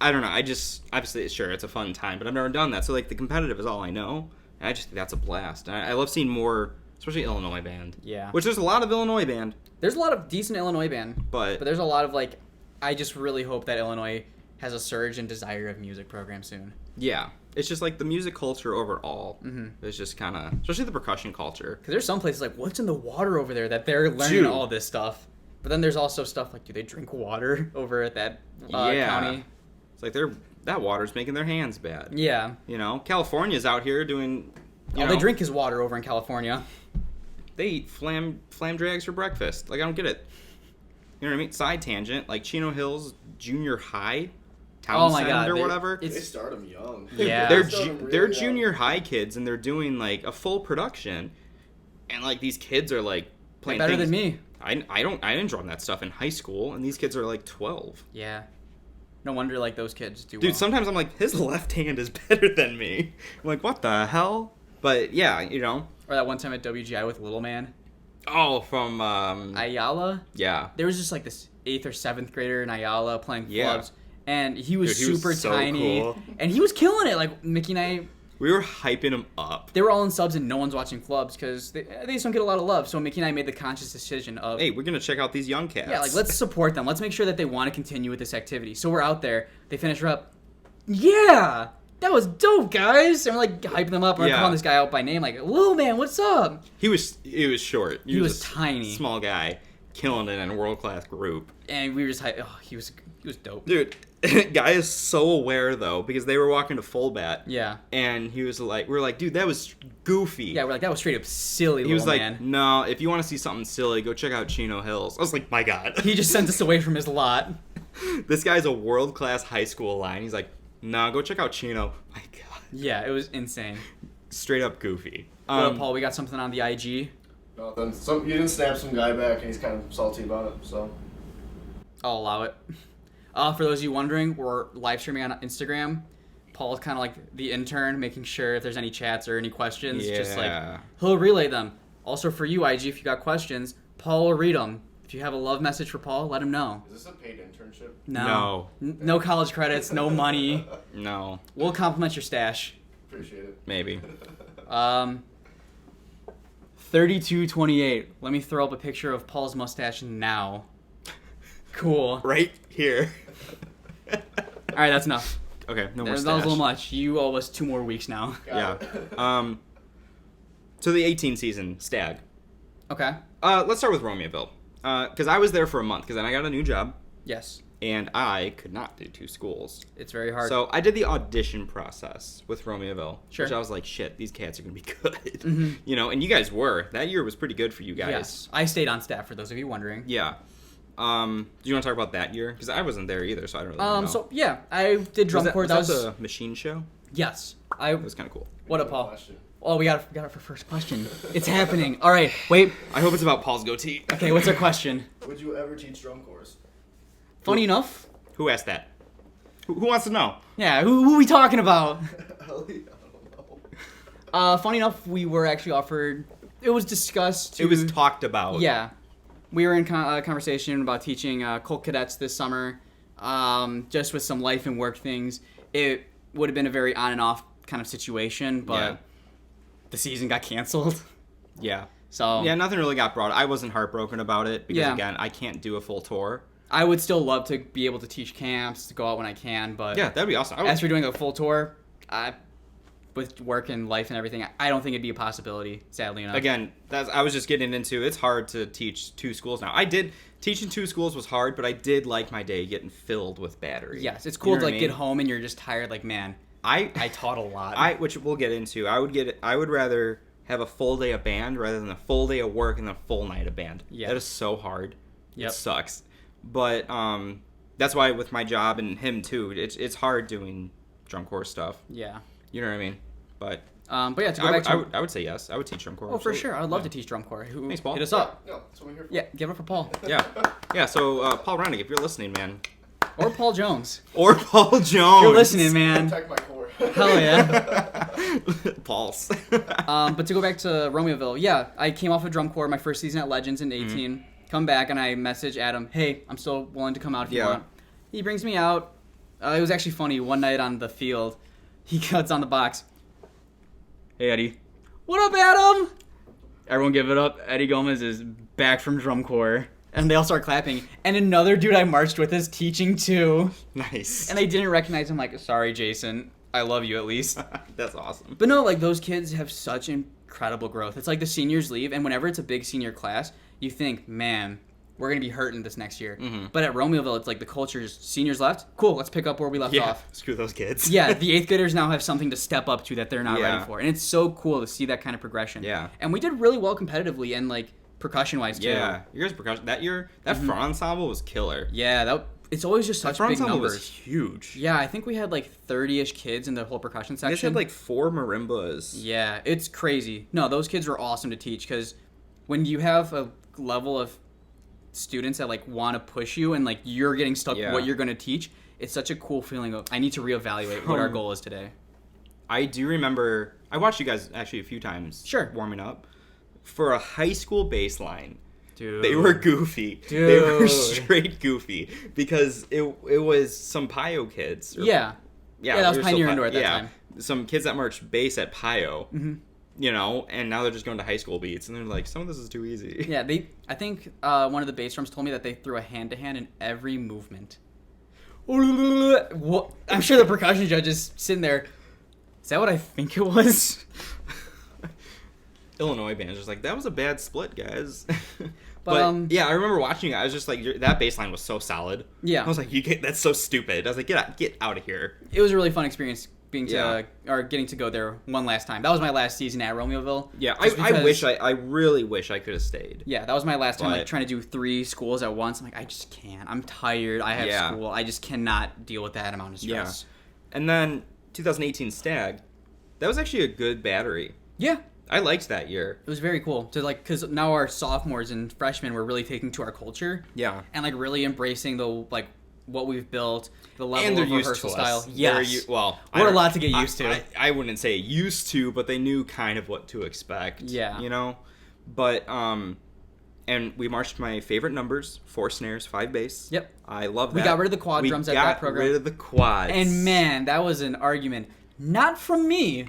B: I don't know. I just obviously sure it's a fun time, but I've never done that. So like the competitive is all I know. And I just think that's a blast. I love seeing more, especially Illinois band.
A: Yeah.
B: Which there's a lot of Illinois band,
A: There's a lot of decent Illinois band,
B: but
A: there's a lot of like. I just really hope that Illinois has a surge in Desire of Music program soon.
B: yeah, it's just like the music culture overall. It's just kind of, especially the percussion culture.
A: Because there's some places like, what's in the water over there that they're learning
B: Dude.
A: all this stuff. But then there's also stuff like, do they drink water over at that
B: Yeah.
A: county?
B: It's like that water's making their hands bad.
A: Yeah.
B: You know, California's out here doing.
A: All they drink is water over in California.
B: They eat flam drags for breakfast. Like I don't get it. You know what I mean? Side tangent, like Chino Hills Junior High, Townsend or whatever.
C: They start them young.
A: Yeah.
B: they're
C: They start 'em
B: they're
C: really
B: junior
C: young.
B: high kids, and they're doing like a full production, and like these kids are like
A: They're
B: playing
A: better
B: things.
A: than me.
B: I didn't drum that stuff in high school, and these kids are like 12.
A: Yeah. No wonder like those kids do
B: Dude,
A: well.
B: sometimes I'm like, his left hand is better than me. I'm like, what the hell? But yeah, you know.
A: Or that one time at WGI with Little Man.
B: Oh, from
A: Ayala.
B: yeah.
A: There was just like this 8th or 7th grader in Ayala playing
B: Yeah.
A: flubs. And he was
B: Dude, he was
A: super
B: so
A: tiny.
B: cool.
A: And he was killing it. Like Mickey and I,
B: We were hyping him up.
A: they were all in subs and no one's watching flubs because they just don't get a lot of love. So Mickey and I made the conscious decision of,
B: Hey, we're gonna check out these young cats.
A: yeah, like let's support them. Let's make sure that they want to continue with this activity. So we're out there. They finish her up. Yeah, that was dope, guys. And we're like hyping them up. We're
B: Yeah.
A: calling this guy out by name, like, "Little man, what's up?"
B: He was short.
A: He was
B: a
A: tiny.
B: small guy, killing it in a world class group.
A: And we were just he was dope.
B: Dude, guy is so aware though because they were walking to full bat.
A: Yeah.
B: And he was like, we were like, dude, that was goofy.
A: Yeah, we're like, that was straight up silly.
B: He was
A: little
B: like,
A: man.
B: no, if you want to see something silly, go check out Chino Hills. I was like, my God.
A: He just sent us away from his lot.
B: This guy's a world class high school line. He's like, nah, go check out Chino. My God.
A: Yeah, it was insane.
B: Straight up goofy.
A: Well, Paul, we got something on the IG.
C: Nothing. You didn't snap some guy back, and he's kind of salty about it. So.
A: I'll allow it. For those of you wondering, we're live streaming on Instagram. Paul's kind of like the intern, making sure if there's any chats or any questions, just like
B: Yeah.
A: he'll relay them. Also for you, IG, if you got questions, Paul will read them. If you have a love message for Paul, let him know.
C: Is this a paid internship?
A: No. No college credits, no money.
B: No,
A: We'll compliment your stash.
C: Appreciate it.
B: maybe.
A: 3228. Let me throw up a picture of Paul's mustache now. Cool.
B: Right here.
A: All right, that's enough.
B: Okay, no more
A: That was a
B: stash.
A: little much. You owe us 2 more weeks now.
C: Got
B: Yeah.
C: it.
B: So the 18 season, Stag.
A: Okay.
B: Let's start with Romeoville. Because I was there for a month, because then I got a new job,
A: Yes.
B: and I could not do 2 schools.
A: It's very hard.
B: So I did the audition process with Romeoville,
A: Sure.
B: which I was like, shit, these cats are going to be good. You know, and you guys were. That year was pretty good for you guys.
A: Yes. I stayed on staff, for those of you wondering.
B: Yeah. Do you want to talk about that year? Because I wasn't there either, so I don't really know.
A: So, yeah, I did drum corps.
B: Was that the machine show?
A: Yes.
B: It was kind of cool.
A: What up, Paul?
C: Question.
A: Oh, we got it for first question. It's happening. All right, wait.
B: I hope it's about Paul's goatee.
A: Okay, what's our question?
C: Would you ever teach drum corps?
A: Funny enough.
B: Who asked that? Who wants to know?
A: Yeah, who are we talking about?
C: I don't know.
A: Funny enough, we were actually offered. It was discussed.
B: It was talked about.
A: Yeah, we were in conversation about teaching Colt cadets this summer, just with some life and work things. It would have been a very on and off kind of situation, but
B: Yeah.
A: the season got canceled.
B: Yeah.
A: So
B: Yeah, nothing really got brought. I wasn't heartbroken about it because,
A: Yeah.
B: again, I can't do a full tour.
A: I would still love to be able to teach camps, to go out when I can, but
B: Yeah, that'd be awesome. I would-
A: as for doing a full tour, with work and life and everything, I don't think it'd be a possibility, sadly enough.
B: Again, I was just getting into, it's hard to teach 2 schools now. Teaching 2 schools was hard, but I did like my day getting filled with battery.
A: Yes, it's
B: You
A: cool
B: know
A: to
B: what
A: like
B: I
A: get
B: mean?
A: home and you're just tired, like, man, I taught a lot.
B: Which we'll get into. I would rather have a full day of band rather than a full day of work and a full night of band.
A: Yeah.
B: That is so hard.
A: Yep.
B: It sucks. But that's why with my job and him too, it's hard doing drum corps stuff.
A: Yeah.
B: You know what I mean? But
A: Yeah, to go back to...
B: I would say yes. I would teach drum corps.
A: Oh, for
B: absolutely.
A: sure. I'd love
B: Yeah.
A: to teach drum corps.
B: Thanks, Paul.
A: Hit us up.
C: No, that's what I'm here for.
A: Yeah, give it up for Paul.
B: Yeah. Yeah, so Paul Rennick, if you're listening, man.
A: Or Paul Jones.
B: Or Paul Jones.
A: You're listening, man.
C: Protect my core.
A: Hell yeah.
B: Pulse.
A: But to go back to Romeoville, yeah, I came off of drum corps my first season at Legends in 18. Come back and I message Adam, hey, I'm still willing to come out if you want. He brings me out. It was actually funny. One night on the field, he cuts on the box. Hey, Eddie. What up, Adam? Everyone give it up. Eddie Gomez is back from drum corps. And they all start clapping. And another dude I marched with is teaching too.
B: Nice.
A: And they didn't recognize him. Like, sorry, Jason. I love you at least.
B: That's awesome.
A: But no, like, those kids have such incredible growth. It's like the seniors leave, and whenever it's a big senior class, you think, man, we're going to be hurting this next year. But at Romeoville, it's like the culture's seniors left. Cool, let's pick up where we left off.
B: Screw those kids.
A: Yeah, the 8th graders now have something to step up to that they're not ready for. And it's so cool to see that kind of progression.
B: Yeah.
A: And we did really well competitively and, like, percussion-wise, too.
B: Yeah, your guys' percussion. That year, that front ensemble was killer.
A: Yeah, it's always just such big numbers.
B: Was huge.
A: Yeah, I think we had, like, 30-ish kids in the whole percussion section.
B: You guys had, like, 4 marimbas.
A: Yeah, it's crazy. No, those kids were awesome to teach because when you have a level of students that like want to push you and like you're getting stuck with what you're going to teach, it's such a cool feeling of I need to reevaluate what our goal is today.
B: I do remember I watched you guys actually a few times warming up for a high school bass line.
A: Dude,
B: they were goofy.
A: Dude.
B: They were straight goofy because it was some Pio kids.
A: Yeah, that was Pioneer Indoor at that time.
B: Some kids that marched bass at Pio. You know, and now they're just going to high school beats, and they're like, some of this is too easy.
A: Yeah, I think one of the bass drums told me that they threw a hand-to-hand in every movement. I'm sure the percussion judge is sitting there. Is that what I think it was?
B: Illinois band's just like, that was a bad split, guys.
A: But
B: yeah, I remember watching it. I was just like, that bass line was so solid.
A: Yeah.
B: I was like, that's so stupid. I was like, get out of here.
A: It was a really fun experience. Getting to go there one last time. That was my last season at Romeoville.
B: Yeah, I really wish I could have stayed.
A: Yeah, that was my last time, like trying to do 3 schools at once. I'm like, I just can't. I'm tired. I have school. I just cannot deal with that amount of stress.
B: Yeah. And then 2018 Stag, that was actually a good battery.
A: Yeah.
B: I liked that year.
A: It was very cool to like, because now our sophomores and freshmen were really taking to our culture.
B: Yeah.
A: And like really embracing the like what we've built, the level
B: and
A: of rehearsal style.
B: Yes.
A: We're a lot to get used to.
B: I wouldn't say used to, but they knew kind of what to expect.
A: Yeah.
B: You know? But, and we marched my favorite numbers, 4 snares, 5 bass.
A: Yep.
B: I love that.
A: We got rid of the quad drums at that program.
B: We got rid of the quads.
A: And man, that was an argument. Not from me.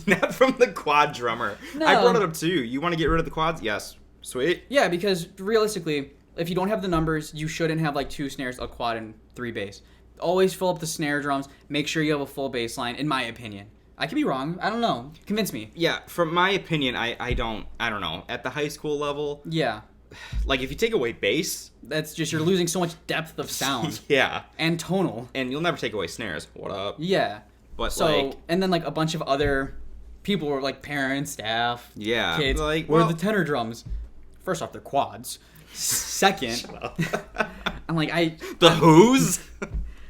B: Not from the quad drummer.
A: No.
B: I brought it up to you. You want to get rid of the quads? Yes. Sweet.
A: Yeah, because realistically, if you don't have the numbers, you shouldn't have like 2 snares, a quad, and 3 bass. Always fill up the snare drums. Make sure you have a full bass line, in my opinion. I could be wrong. I don't know. Convince me.
B: Yeah, from my opinion, I don't know. At the high school level,
A: yeah,
B: like if you take away bass,
A: that's just you're losing so much depth of sound.
B: Yeah.
A: And tonal.
B: And you'll never take away snares. What up?
A: Yeah.
B: But
A: so,
B: like,
A: and then like a bunch of other people were like parents, staff, kids.
B: Like,
A: where are the tenor drums? First off, they're quads. Second, I'm like
B: Who's?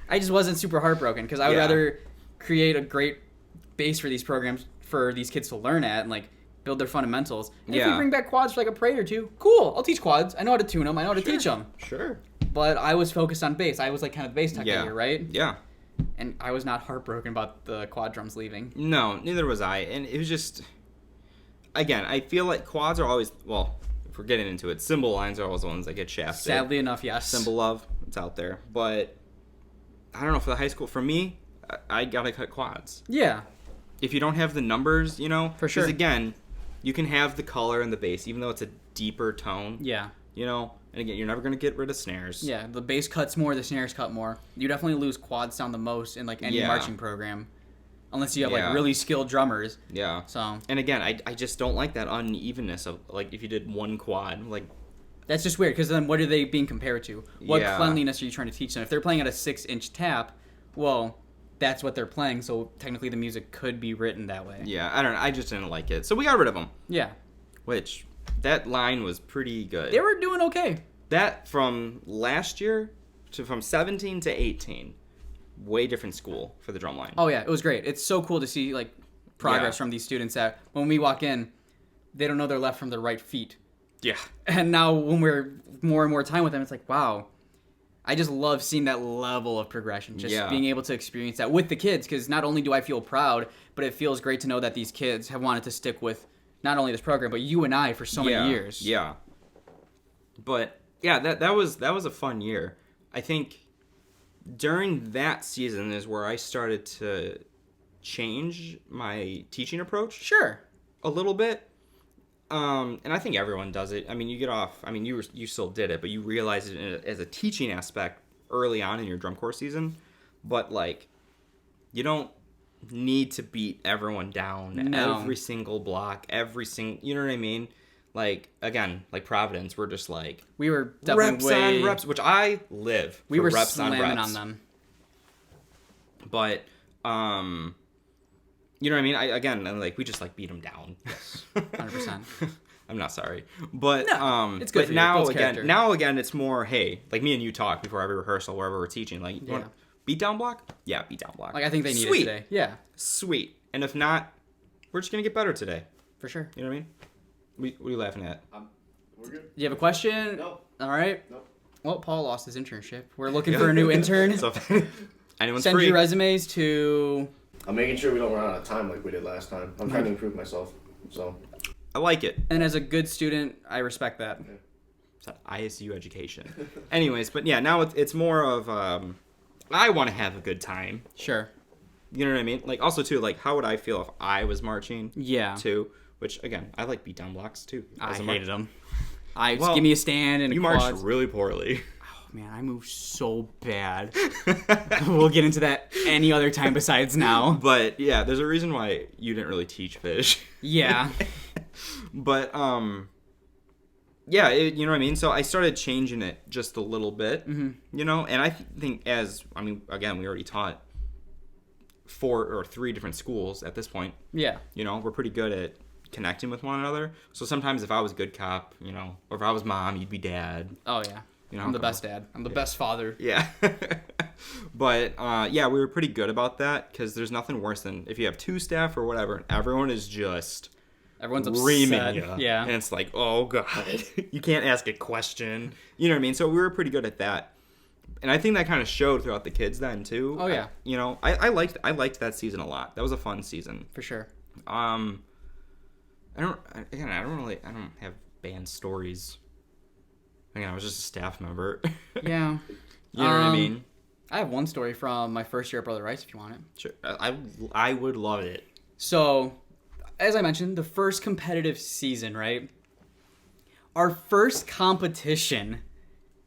A: I just wasn't super heartbroken because I would rather create a great base for these programs for these kids to learn at and like build their fundamentals. And if we bring back quads for like a parade or 2, cool. I'll teach quads. I know how to tune them. I know how to teach them.
B: Sure.
A: But I was focused on bass. I was like kind of bass tech that year, right?
B: Yeah.
A: And I was not heartbroken about the quad drums leaving.
B: No, neither was I. And it was just, again, I feel like quads are always, well, if we're getting into it, cymbal lines are always the ones that get shafted.
A: Sadly enough, yes.
B: Cymbal love, it's out there. But I don't know, for the high school, for me, I gotta cut quads.
A: Yeah.
B: If you don't have the numbers, you know,
A: for sure.
B: Because again, you can have the color and the bass, even though it's a deeper tone.
A: Yeah.
B: You know, and again, you're never gonna get rid of snares.
A: Yeah, the bass cuts more, the snares cut more. You definitely lose quad sound the most in like any marching program, unless you have like really skilled drummers.
B: Yeah.
A: So.
B: And again, I just don't like that unevenness of like if you did one quad, like.
A: That's just weird because then what are they being compared to? What cleanliness are you trying to teach them? If they're playing at a 6-inch tap, well, that's what they're playing. So technically, the music could be written that way.
B: Yeah, I don't know. I just didn't like it, so we got rid of them.
A: Yeah.
B: Which that line was pretty good.
A: They were doing okay.
B: That from last year to from 17 to 18, way different school for the drum line.
A: Oh yeah, it was great. It's so cool to see like progress from these students that when we walk in, they don't know their left from their right feet.
B: Yeah.
A: And now when we're more and more time with them, it's like, wow, I just love seeing that level of progression, just
B: Yeah.
A: being able to experience that with the kids, because not only do I feel proud, but it feels great to know that these kids have wanted to stick with not only this program, but you and I for so many years.
B: Yeah. But yeah, that was a fun year. I think during that season is where I started to change my teaching approach
A: Sure.
B: a little bit. And I think everyone does it. I mean, you get off. I mean, you still did it, but you realize it as a teaching aspect early on in your drum corps season. But like, you don't need to beat everyone down every single block, you know what I mean? Like, again, like Providence, we're just like
A: We were definitely
B: reps on reps, which I live.
A: We
B: for
A: were
B: reps
A: slamming
B: on reps.
A: on them.
B: But you know what I mean? I'm like, we just like beat them down.
A: 100%.
B: I'm not sorry, but
A: No, it's good
B: but
A: for you.
B: now
A: Builds
B: again,
A: character.
B: it's more, hey, like me and you talk before every rehearsal, wherever we're teaching. Like, you want beat down block? Yeah, beat down block.
A: Like, I think they need
B: Sweet.
A: it today. Yeah,
B: Sweet. And if not, we're just gonna get better today.
A: for sure.
B: You know what I mean? What are you laughing at?
C: We're good.
A: Do you have a question?
C: No.
A: All right.
C: No.
A: Well, Paul lost his internship. We're looking for a new intern.
B: So if anyone's
A: Send
B: free.
A: your resumes to...
C: I'm making sure we don't run out of time like we did last time. I'm trying to improve myself. So
B: I like it.
A: And as a good student, I respect that.
B: It's that ISU education. Anyways, but yeah, now it's more of I want to have a good time.
A: Sure.
B: You know what I mean? Like, also too, like, how would I feel if I was marching?
A: Yeah.
B: Too. Which again, I like beatdown blocks too.
A: I
B: As a
A: hated
B: march-
A: them.
B: Well,
A: give me a stand and
B: You
A: a
B: marched
A: quads.
B: really poorly.
A: Oh, man, I moved so bad. We'll get into that any other time besides now.
B: But yeah, there's a reason why you didn't really teach fish.
A: Yeah.
B: But yeah, you know what I mean? So I started changing it just a little bit, you know? And I think again, we already taught 4 or 3 different schools at this point.
A: Yeah.
B: You know, we're pretty good at connecting with one another. So sometimes if I was good cop, you know, or if I was mom, you'd be dad.
A: Oh, yeah.
B: You know,
A: I'm the best dad. I'm the best father.
B: Yeah. But yeah, we were pretty good about that because there's nothing worse than if you have 2 staff or whatever and everyone is just
A: Everyone's
B: reaming
A: upset.
B: you.
A: Yeah.
B: And it's like, oh god, you can't ask a question. You know what I mean? So we were pretty good at that. And I think that kind of showed throughout the kids then too.
A: Oh, yeah.
B: I liked that season a lot. That was a fun season.
A: For sure.
B: I don't have band stories. Again, I was just a staff member.
A: Yeah.
B: You know what I mean?
A: I have one story from my first year at Brother Rice, if you want it.
B: Sure. I would love it.
A: So, as I mentioned, the first competitive season, right? Our first competition.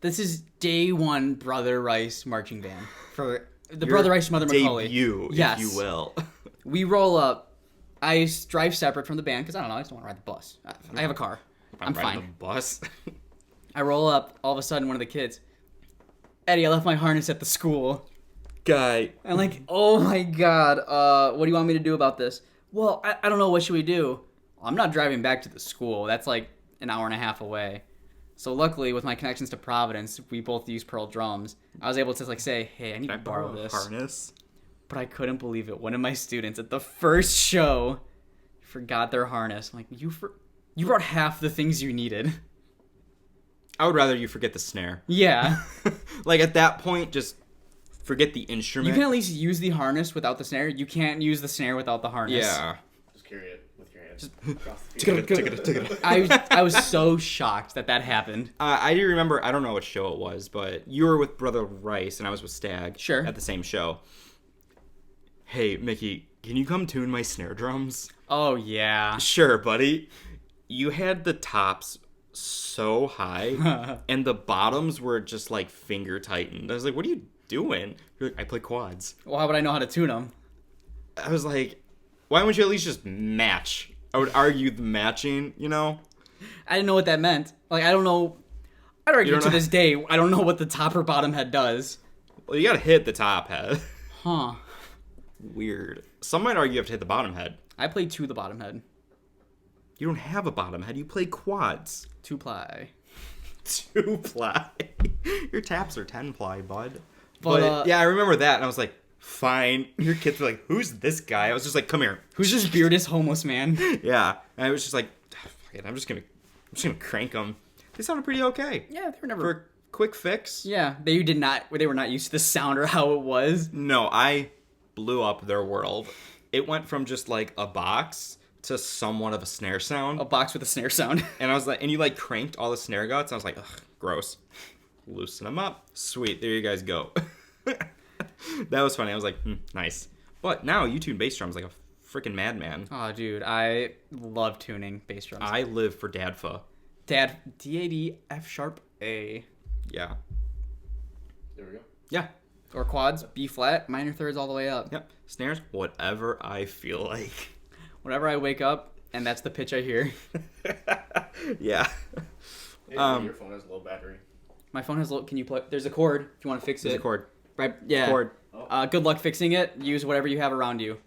A: This is day 1 Brother Rice marching band for the Brother Rice Mother Macaulay.
B: Debut,
A: yes.
B: if you will.
A: We roll up. I drive separate from the band because I don't know. I just don't want to ride the bus. I have a car. I'm
B: riding
A: fine.
B: the bus.
A: I roll up. All of a sudden, one of the kids, Eddie, I left my harness at the school.
B: Guy.
A: I'm like, oh my god. What do you want me to do about this? Well, I don't know. What should we do? I'm not driving back to the school. That's like an hour and a half away. So luckily, with my connections to Providence, we both use Pearl drums. I was able to like say, hey, I need to borrow this.
B: Harness.
A: But I couldn't believe it. One of my students at the first show forgot their harness. I'm like, you brought half the things you needed.
B: I would rather you forget the snare.
A: Yeah.
B: Like at that point, just forget the instrument.
A: You can at least use the harness without the snare. You can't use the snare without the harness.
B: Yeah.
C: just carry it with your hands.
A: I was so shocked that happened.
B: I do remember, I don't know what show it was, but you were with Brother Rice and I was with Stag.
A: Sure.
B: At the same show. Hey, Mickey, can you come tune my snare drums?
A: Oh, yeah.
B: Sure, buddy. You had the tops so high and the bottoms were just like finger tightened. I was like, what are you doing? You're like, I play quads.
A: Well, how would I know how to tune them?
B: I was like, why wouldn't you at least just match? I would argue the matching, you know?
A: I didn't know what that meant. Like, I don't know. I'd argue
B: don't
A: to
B: know-
A: this day, I don't know what the top or bottom head does.
B: Well, you gotta hit the top head.
A: Huh.
B: Weird. Some might argue you have to hit the bottom head.
A: I played the bottom head.
B: You don't have a bottom head. You play quads.
A: 2-ply.
B: 2-ply. Your taps are 10-ply, bud.
A: But,
B: yeah, I remember that, and I was like, fine. Your kids were like, who's this guy? I was just like, come here.
A: Who's this beardless homeless man?
B: Yeah. And I was just like, fuck it, I'm just gonna crank them. They sounded pretty okay.
A: Yeah, they were never...
B: For quick fix.
A: Yeah, they were not used to the sound or how it was.
B: No, I blew up their world. It went from just like a box to somewhat of a snare sound.
A: A box with a snare sound.
B: And I was like, and you like cranked all the snare guts. I was like, ugh, gross. Loosen them up. Sweet, there you guys go. That was funny. I was like, nice. But now you tune bass drums like a freaking madman.
A: Oh, dude, I love tuning bass drums.
B: I live for DADFA.
A: D-A-D, F sharp, A.
B: Yeah.
C: There we go.
B: Yeah.
A: Or quads, B flat, minor thirds all the way up.
B: Yep. Snares, whatever I feel like.
A: Whenever I wake up, and that's the pitch I hear.
B: Yeah.
C: Hey, your phone has low battery.
A: My phone has can you plug? There's a cord if you want to fix it.
B: There's a cord.
A: Right. Yeah.
B: Cord.
A: Good luck fixing it. Use whatever you have around you.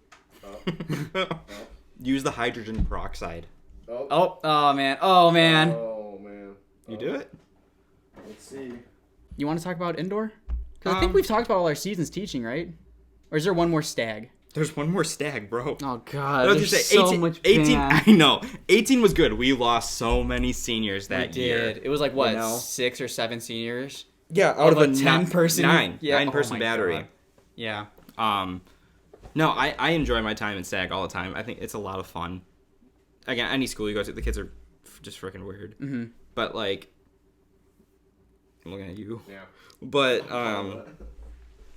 B: Use the hydrogen peroxide.
A: Oh man. Oh man.
C: Oh man.
B: You do it?
C: Let's see.
A: You want to talk about indoor? Because I think we've talked about all our seasons teaching, right? Or is there one more stag?
B: There's one more stag, bro.
A: Oh god.
B: I was
A: There's
B: gonna say,
A: so
B: 18,
A: much
B: 18
A: band.
B: I know. 18 was good. We lost so many seniors that
A: We
B: year.
A: did. It was like what,
B: You know?
A: 6 or 7 seniors?
B: Yeah,
A: Out of a 10-person? Yeah.
B: 9-person
A: Oh my
B: battery.
A: God. Yeah.
B: No, I enjoy my time in SAG all the time. I think it's a lot of fun. Again, any school you go to, the kids are just freaking weird. Mm-hmm. But like, I'm looking at you.
C: Yeah.
B: But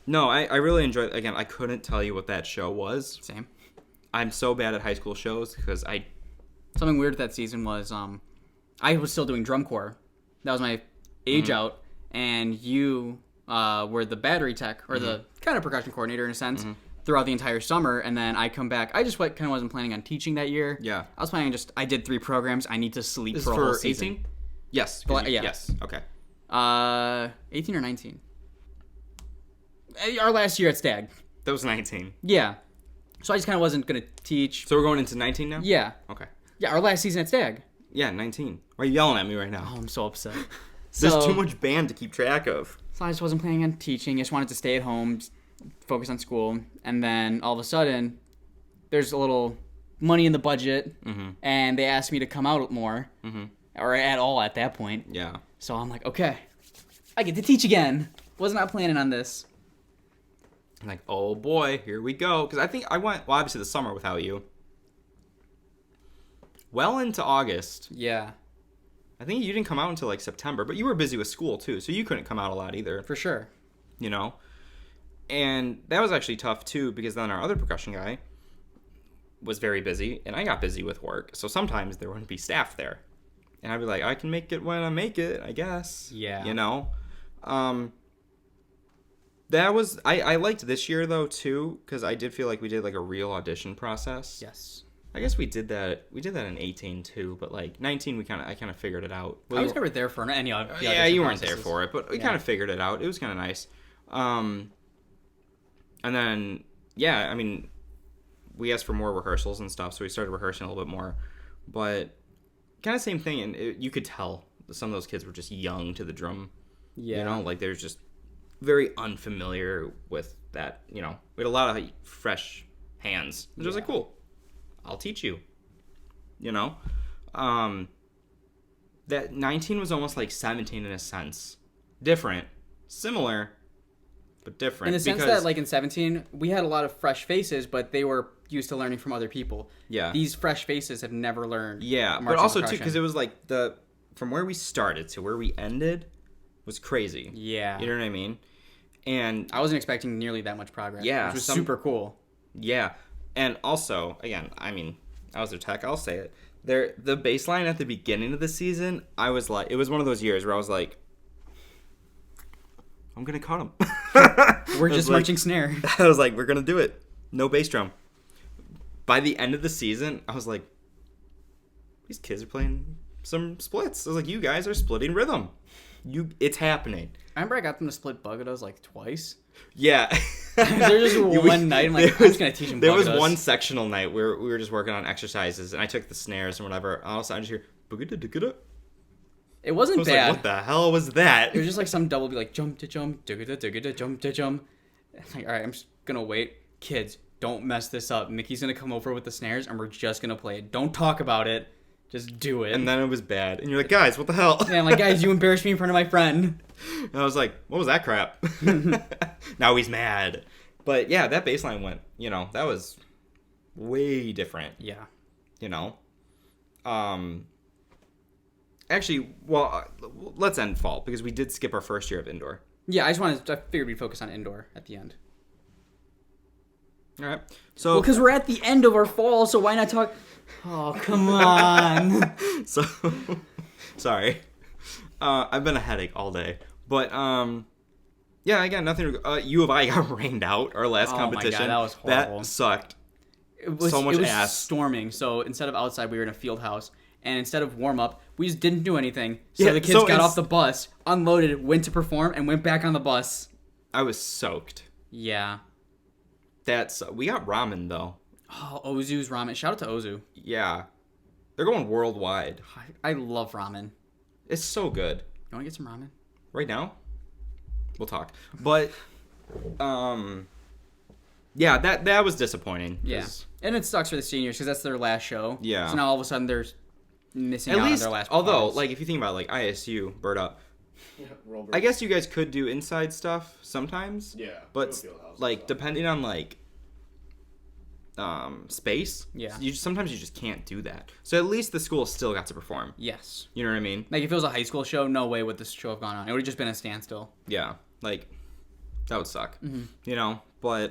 B: no, I really enjoyed. Again, I couldn't tell you what that show was.
A: Same.
B: I'm so bad at high school shows because
A: Something weird that season was I was still doing drum corps. That was my age out, and you were the battery tech or the kind of percussion coordinator in a sense throughout the entire summer. And then I come back. I just kind of wasn't planning on teaching that year.
B: Yeah.
A: I was planning on I did 3 programs. I need to sleep
B: This
A: for
B: is
A: a whole
B: for
A: season.
B: 18. Yes.
A: Well, yeah.
B: Yes. Okay.
A: 18 or 19. Our last year at Stag.
B: That was 19.
A: Yeah. So I just kind of wasn't gonna teach.
B: So we're going into 19 now.
A: Yeah.
B: Okay.
A: Yeah, our last season at Stag.
B: Yeah, 19. Why are you yelling at me right now?
A: Oh, I'm so upset.
B: There's too much band to keep track of.
A: So I just wasn't planning on teaching. I just wanted to stay at home, just focus on school. And then all of a sudden, there's a little money in the budget, and they asked me to come out more, or at all at that point.
B: Yeah.
A: So I'm like, okay, I get to teach again. Was not planning on this.
B: I'm like, oh boy, here we go. Because I think I went, well, obviously the summer without you. Well into August.
A: Yeah,
B: I think you didn't come out until like September, but you were busy with school too, so you couldn't come out a lot either.
A: for sure.
B: You know? And that was actually tough too, because then our other percussion guy was very busy, and I got busy with work. So sometimes there wouldn't be staff there. And I'd be like, I can make it when I make it, I guess.
A: Yeah.
B: You know? That was, I liked this year though too, because I did feel like we did like a real audition process.
A: Yes.
B: I guess we did that in 18 too, but like 19 I kind of figured it out.
A: I was never there for any of the
B: Yeah,
A: audition
B: you weren't there
A: processes.
B: for it, but we kind of figured it out. It was kind of nice. And then, yeah, I mean, we asked for more rehearsals and stuff, so we started rehearsing a little bit more. But kind of same thing, and you could tell some of those kids were just young to the drum.
A: Yeah.
B: You know, like they were just very unfamiliar with that. You know, we had a lot of fresh hands, which was like, cool, I'll teach you. You know? That 19 was almost like 17 in a sense. Different. Similar, but different.
A: In the sense that, like, in 17, we had a lot of fresh faces, but they were used to learning from other people.
B: Yeah.
A: These fresh faces have never learned.
B: Yeah, but
A: marching
B: also, too,
A: percussion.
B: because it was like from where we started to where we ended was crazy.
A: Yeah.
B: You know what I mean? And
A: I wasn't expecting nearly that much progress.
B: Yeah,
A: Which was
B: some-
A: super cool.
B: yeah. And also, again, I mean, I was a tech, I'll say it. The bass line at the beginning of the season, I was like, it was one of those years where I was like, I'm going to cut him.
A: We're just marching snare.
B: I was like, we're going to do it. No bass drum. By the end of the season, I was like, these kids are playing some splits. I was like, you guys are splitting rhythm. It's happening.
A: I remember I got them to split bugados like twice.
B: Yeah.
A: There's just one night, I'm like, I'm just going to teach them
B: There was
A: bugados.
B: one sectional night where we were just working on exercises, and I took the snares and whatever. And all of a sudden, I just hear, boogada-doogada.
A: It
B: I
A: wasn't
B: was
A: bad.
B: like, what the hell was that?
A: It was just like some double be like, jump to jump, dugada, dugada, jump to jump. I'm like, all right, I'm just going to wait. Kids, don't mess this up. Mickey's going to come over with the snares, and we're just going to play it. Don't talk about it. Just do it.
B: And then it was bad. And you're like, guys, what the hell?
A: Yeah, I'm like, guys, you embarrassed me in front of my friend.
B: And I was like, what was that crap? Now he's mad. But yeah, that baseline went, that was way different.
A: Yeah.
B: Actually, well, let's end fall because we did skip our first year of indoor.
A: Yeah, I figured we'd focus on indoor at the end.
B: All right. So,
A: Well, because we're at the end of our fall, so why not talk... Oh, come on.
B: So, sorry. I've been a headache all day. But, yeah, I got nothing. U of I got rained out our last competition.
A: My God, that was horrible.
B: That sucked.
A: It was
B: So much ass.
A: storming, so instead of outside, we were in a field house. And instead of warm up, we just didn't do anything. So
B: Yeah,
A: the kids
B: so
A: got off the bus, unloaded, went to perform, and went back on the bus.
B: I was soaked.
A: Yeah.
B: We got ramen, though.
A: Oh, Ozu's ramen. Shout out to Ozu.
B: Yeah. They're going worldwide.
A: I love ramen.
B: It's so good.
A: You want to get some ramen?
B: Right now? We'll talk. But, yeah, that was disappointing.
A: Yeah. And it sucks for the seniors because that's their last show.
B: Yeah.
A: So now all of a sudden they're missing out
B: At
A: on
B: least,
A: their last
B: although,
A: performance.
B: like, if you think about, like, ISU, Bird Up,
C: Yeah, Robert.
B: I guess you guys could do inside stuff sometimes.
C: Yeah.
B: But,
C: field house and
B: like,
C: stuff.
B: depending on, like, space,
A: Yeah.
B: sometimes you just can't do that. So at least the school still got to perform.
A: Yes.
B: You know what I mean?
A: Like, if it was a high school show, no way would this show have gone on. It would have just been a standstill.
B: Yeah. Like, that would suck.
A: Mm-hmm.
B: But,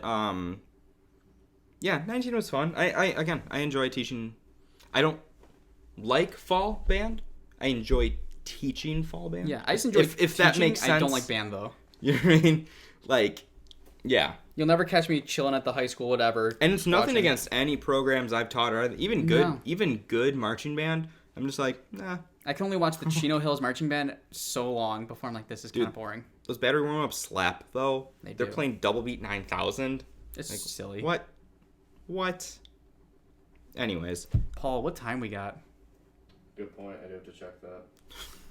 B: yeah, 19 was fun. I enjoy teaching. I don't like fall band. I enjoy teaching fall band.
A: Yeah, I just enjoy
B: if that
A: teaching.
B: makes sense.
A: I don't like band, though.
B: You know what I mean? Like, yeah.
A: You'll never catch me chilling at the high school, whatever.
B: And it's nothing
A: watching.
B: against any programs I've taught or even good marching band. I'm just like, nah.
A: I can only watch the Chino Hills Marching Band so long before I'm like, this is kind of boring.
B: Those battery warm-ups slap, though. They're
A: do.
B: playing Double Beat 9000.
A: It's
B: Like,
A: silly.
B: What? Anyways.
A: Paul, what time we got?
C: Good point. I do have to check that.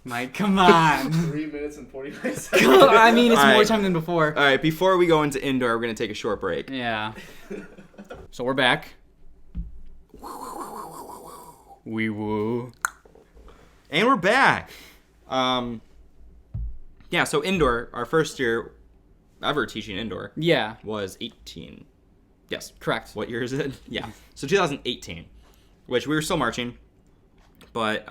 A: Mike, come on.
C: 3 minutes and 49 seconds.
A: I mean, it's
B: All
A: more
B: right.
A: time than before.
B: All right, before we go into indoor, we're going to take a short break.
A: Yeah. So we're back. Wee woo.
B: And we're back. Yeah, so indoor, our first year ever teaching indoor
A: Yeah.
B: was 18. Yes.
A: Correct.
B: What year is it? Yeah. So 2018, which we were still marching, but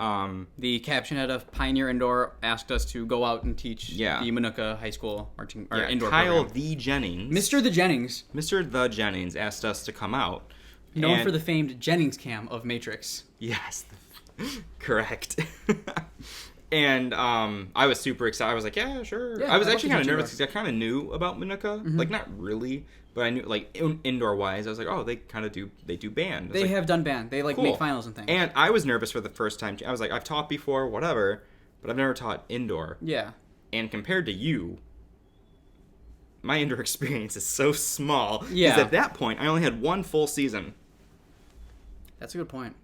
A: The caption head of Pioneer Indoor asked us to go out and teach
B: Yeah.
A: the Manuka High School marching or
B: yeah,
A: indoor
B: Kyle
A: program.
B: the Jennings,
A: Mr. The Jennings,
B: The Jennings asked us to come out.
A: known
B: And-
A: for the famed Jennings cam of Matrix.
B: Yes, correct. And I was super excited. I was like, yeah, sure.
A: Yeah,
B: I was
A: I'd love
B: actually
A: to
B: kind of
A: teach
B: nervous because I kind of knew about Manuka. Like, not really, but I knew, like, indoor wise, I was like, oh, they kind of do band. I was
A: They
B: like,
A: have done band. They like
B: cool.
A: make finals and things.
B: And I was nervous for the first time. I was like, I've taught before, whatever, but I've never taught indoor.
A: Yeah.
B: And compared to you, my indoor experience is so small.
A: Yeah.
B: Because at that point, I only had one full season.
A: That's a good point.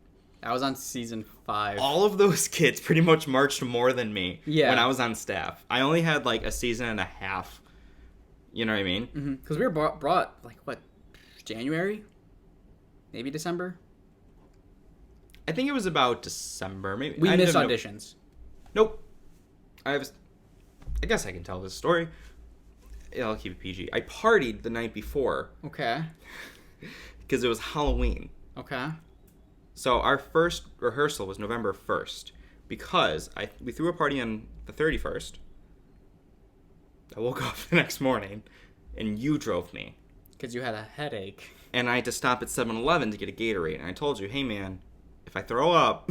A: I was on season 5.
B: All of those kids pretty much marched more than me
A: Yeah.
B: when I was on staff. I only had like a season and a half. You know what I mean?
A: Because we were brought, like, what, January? Maybe December?
B: I think it was about December. Maybe
A: We
B: I
A: missed
B: didn't know-
A: auditions.
B: Nope. I guess I can tell this story. Yeah, I'll keep it PG. I partied the night before
A: Okay.
B: because it was Halloween.
A: Okay.
B: So our first rehearsal was November 1st because we threw a party on the 31st. I woke up the next morning and you drove me.
A: Because you had a headache.
B: And I had to stop at 7-Eleven to get a Gatorade. And I told you, hey man, if I throw up,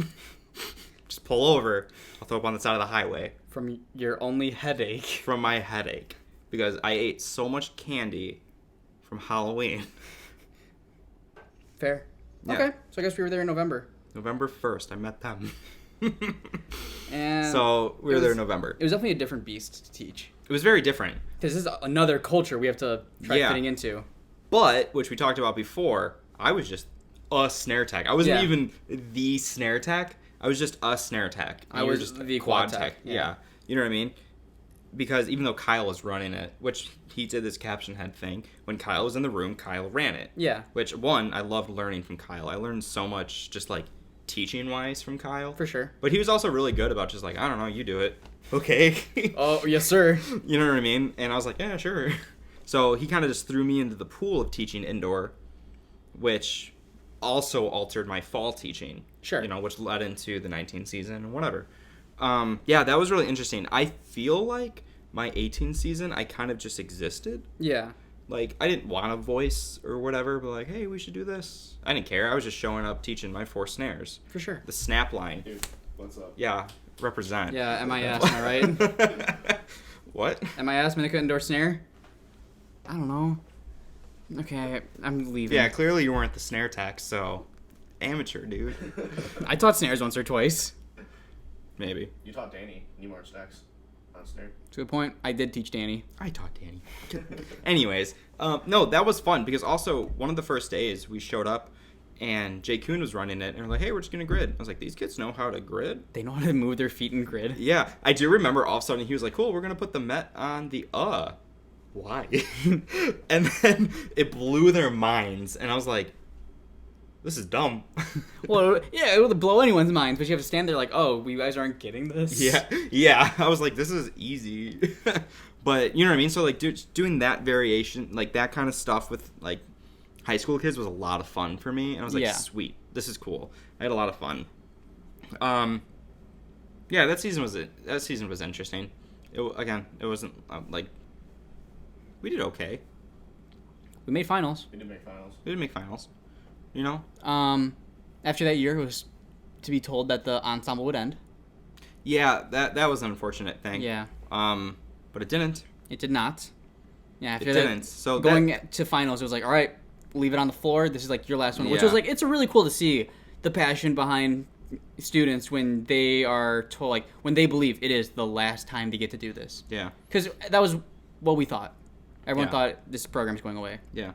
B: just pull over. I'll throw up on the side of the highway
A: From your only headache.
B: from my headache. Because I ate so much candy from Halloween.
A: Fair.
B: Yeah.
A: Okay. So I guess we were there in November.
B: November 1st, I met them.
A: And
B: So we were there in November.
A: It was definitely a different beast to teach.
B: It was very different.
A: Because this is another culture we have to try
B: Yeah.
A: fitting into.
B: But, which we talked about before, I was just a snare tech. I wasn't
A: Yeah.
B: even the snare tech. I was just a snare tech. And
A: I
B: you were
A: was
B: just
A: the quad tech,
B: Yeah.
A: yeah.
B: You know what I mean? Because even though Kyle was running it, which he did this caption head thing, when Kyle was in the room, Kyle ran it.
A: Yeah.
B: Which, one, I loved learning from Kyle. I learned so much just, like, teaching wise from Kyle.
A: For sure.
B: But he was also really good about just like, I don't know, you do it. Okay.
A: Oh, yes, sir.
B: You know what I mean? And I was like, yeah, sure. So he kind of just threw me into the pool of teaching indoor, which also altered my fall teaching.
A: Sure.
B: You know, which led into the 19 season and whatever. Yeah, that was really interesting. I feel like my 18 season, I kind of just existed.
A: Yeah.
B: Like, I didn't want a voice or whatever, but like, hey, we should do this. I didn't care. I was just showing up teaching my 4 snares.
A: For sure.
B: The snap line.
C: Dude, what's up?
B: Yeah, represent.
A: Yeah, MIS, am I right?
B: What?
A: MIS, Minica Indoor Snare? I don't know. Okay, I'm leaving.
B: Yeah, clearly you weren't the snare tech, so amateur, dude.
A: I taught snares once or twice.
B: Maybe.
C: You taught Danny Newmarch next on snare.
A: That's a good point. I did teach Danny.
B: I taught Danny. Anyways, no, that was fun because also one of the first days we showed up and Jay Kuhn was running it and we're like, hey, we're just going to grid. I was like, these kids know how to grid?
A: They know how to move their feet in grid.
B: Yeah, I do remember all of a sudden he was like, cool, we're going to put the Met on the Why? And then it blew their minds and I was like, this is dumb.
A: Well, yeah, it would blow anyone's minds, but you have to stand there like, oh, you guys aren't getting this?
B: Yeah. I was like, this is easy. But, you know what I mean? So, like, doing that variation, like, that kind of stuff with, like, high school kids was a lot of fun for me. And I was like,
A: Yeah.
B: sweet. This is cool. I had a lot of fun. Yeah, that season was interesting. It wasn't, like, we did okay.
A: We made finals.
C: We did make finals.
B: We didn't make finals. You know?
A: After that year, it was to be told that the ensemble would end.
B: Yeah, that was an unfortunate thing.
A: Yeah.
B: But it didn't.
A: It did not. Yeah, after
B: It
A: that,
B: didn't. So
A: going to finals, it was like, all right, leave it on the floor. This is like your last one, which
B: Yeah.
A: was like, it's really cool to see the passion behind students when they are told, like, when they believe it is the last time they get to do this.
B: Yeah.
A: Because that was what we thought. Everyone
B: Yeah.
A: thought this program's going away.
B: Yeah.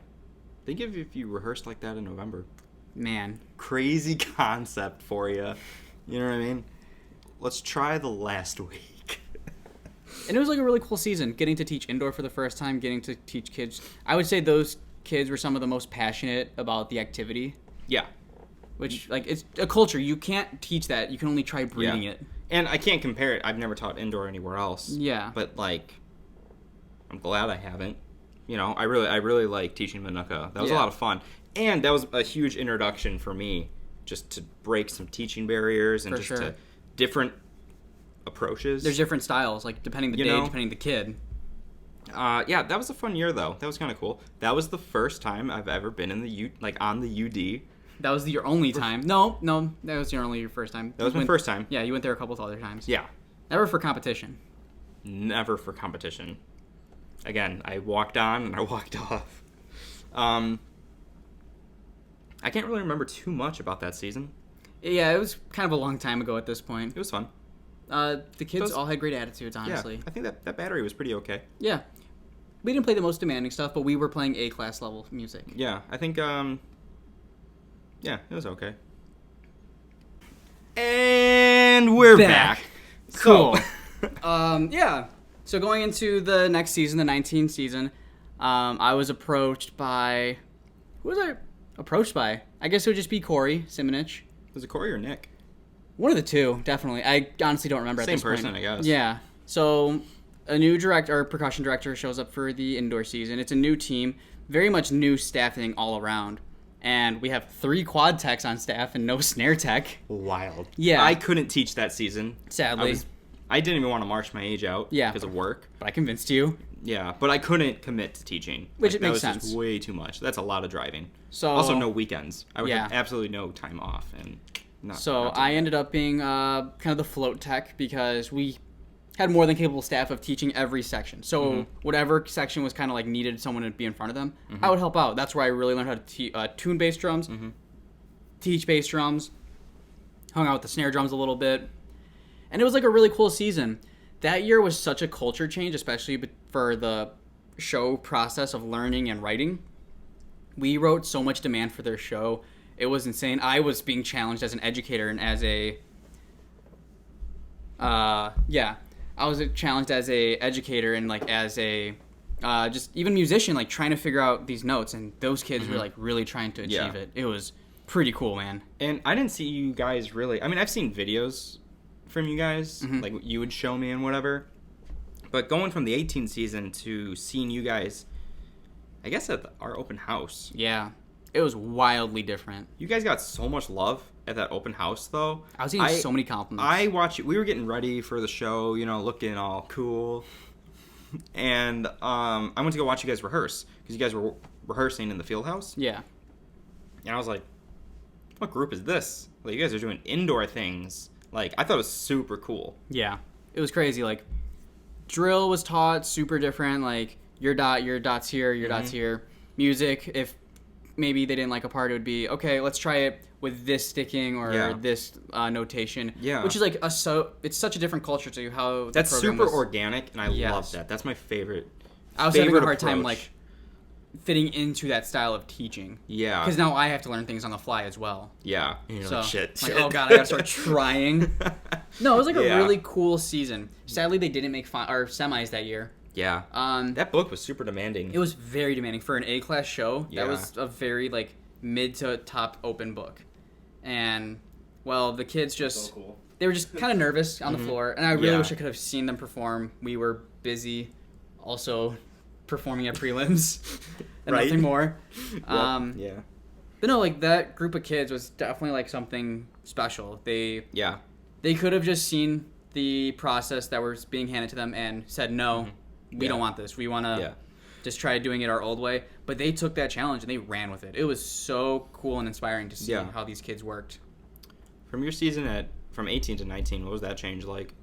B: Think if you rehearsed like that in November.
A: Man.
B: Crazy concept for you. You know what I mean? Let's try the last week.
A: And it was like a really cool season, getting to teach indoor for the first time, getting to teach kids. I would say those kids were some of the most passionate about the activity,
B: Yeah.
A: which, like, it's a culture. You can't teach that. You can only try breeding it.
B: And I can't compare it. I've never taught indoor anywhere else.
A: Yeah.
B: But, like, I'm glad I haven't. You know, I really like teaching Manuka. That was a
A: Yeah.
B: lot of fun. And that was a huge introduction for me just to break some teaching barriers and
A: For
B: just
A: sure.
B: to different approaches.
A: There's different styles, like, depending the
B: You
A: day,
B: know?
A: depending the kid.
B: Yeah, that was a fun year though. That was kind of cool. That was the first time I've ever been in the on the UD.
A: That was your only time. No, that was your first time.
B: That was my first time.
A: Yeah, you went there a couple of other times.
B: Yeah.
A: Never for competition.
B: Never for competition. Again, I walked on and I walked off. I can't really remember too much about that season.
A: Yeah, it was kind of a long time ago at this point.
B: It was fun.
A: The kids
B: Those-
A: all had great attitudes, honestly.
B: Yeah, I think that battery was pretty okay.
A: Yeah. We didn't play the most demanding stuff, but we were playing A-class level music.
B: Yeah, I think, yeah, it was okay. And we're back.
A: Cool.
B: So-
A: Yeah. So going into the next season, the 19 season, I was approached by... Who was I approached by? I guess it would just be Corey Simonich.
B: Was it Corey or Nick?
A: One of the two, definitely. I honestly don't remember at
B: Same
A: this point.
B: person, I guess.
A: Yeah. So a new percussion director shows up for the indoor season. It's a new team, very much new staffing all around. And we have 3 quad techs on staff and no snare tech.
B: Wild.
A: Yeah.
B: I couldn't teach that season.
A: Sadly.
B: I didn't even want to march my age out
A: Yeah.
B: because of work.
A: But I convinced you.
B: Yeah, but I couldn't commit to teaching.
A: Which it
B: that
A: makes
B: was
A: sense.
B: Just way too much. That's a lot of driving.
A: So
B: Also, no weekends. I would
A: Yeah.
B: have absolutely no time off. And not
A: So
B: doing
A: I
B: that.
A: ended up being kind of the float tech because we had more than capable staff of teaching every section. So whatever section was kind of like needed someone to be in front of them, I would help out. That's where I really learned how to tune bass drums, teach bass drums, hung out with the snare drums a little bit. And it was like a really cool season. That year was such a culture change, especially for the show process of learning and writing. We wrote so much demand for their show. It was insane. I was being challenged as an educator and as a... I was challenged as a educator and like as a... just even musician, like trying to figure out these notes. And those kids were like really trying to achieve it. It was pretty cool, man.
B: And I didn't see you guys really. I mean, I've seen videos from you guys,
A: Mm-hmm.
B: like you would show me and whatever. But going from the 18 season to seeing you guys, I guess at our open house.
A: Yeah. It was wildly different.
B: You guys got so much love at that open house, though.
A: I was getting so many compliments.
B: I watched it. We were getting ready for the show, you know, looking all cool. And I went to go watch you guys rehearse because you guys were rehearsing in the field house.
A: Yeah.
B: And I was like, what group is this? Like, you guys are doing indoor things. Like, I thought it was super cool.
A: Yeah. It was crazy. Like, drill was taught super different. Like, your dot's here, your dot's here. Music, if maybe they didn't like a part, it would be, okay, let's try it with this sticking or this notation.
B: Yeah.
A: Which is like, it's such a different culture to how the
B: That's
A: program
B: super
A: was.
B: organic, and I
A: Yes.
B: love that. That's my favorite.
A: I was having a hard time,
B: approach.
A: like, fitting into that style of teaching.
B: Yeah.
A: Because now I have to learn things on the fly as well.
B: Yeah. And you're
A: So,
B: like, shit.
A: like, oh god, I gotta start trying. No, it was like a
B: Yeah.
A: really cool season. Sadly, they didn't make or semis that year.
B: Yeah.
A: Um,
B: That book was super demanding.
A: it was very demanding for an A-class show.
B: Yeah.
A: That was a very like mid to top open book, and well, the kids just
C: So cool.
A: they were just kind of nervous on the floor, and I really
B: Yeah.
A: wish I could have seen them perform. We were busy, also performing at prelims and
B: Right.
A: nothing more.
B: Yep.
A: Um,
B: Yeah.
A: But no, like that group of kids was definitely like something special. They
B: Yeah.
A: could have just seen the process that was being handed to them and said, no, we
B: Yeah.
A: don't want this. We want to
B: Yeah.
A: just try doing it our old way. But they took that challenge and they ran with it. It was so cool and inspiring to see
B: Yeah.
A: how these kids worked.
B: From your season from 18 to 19, what was that change like?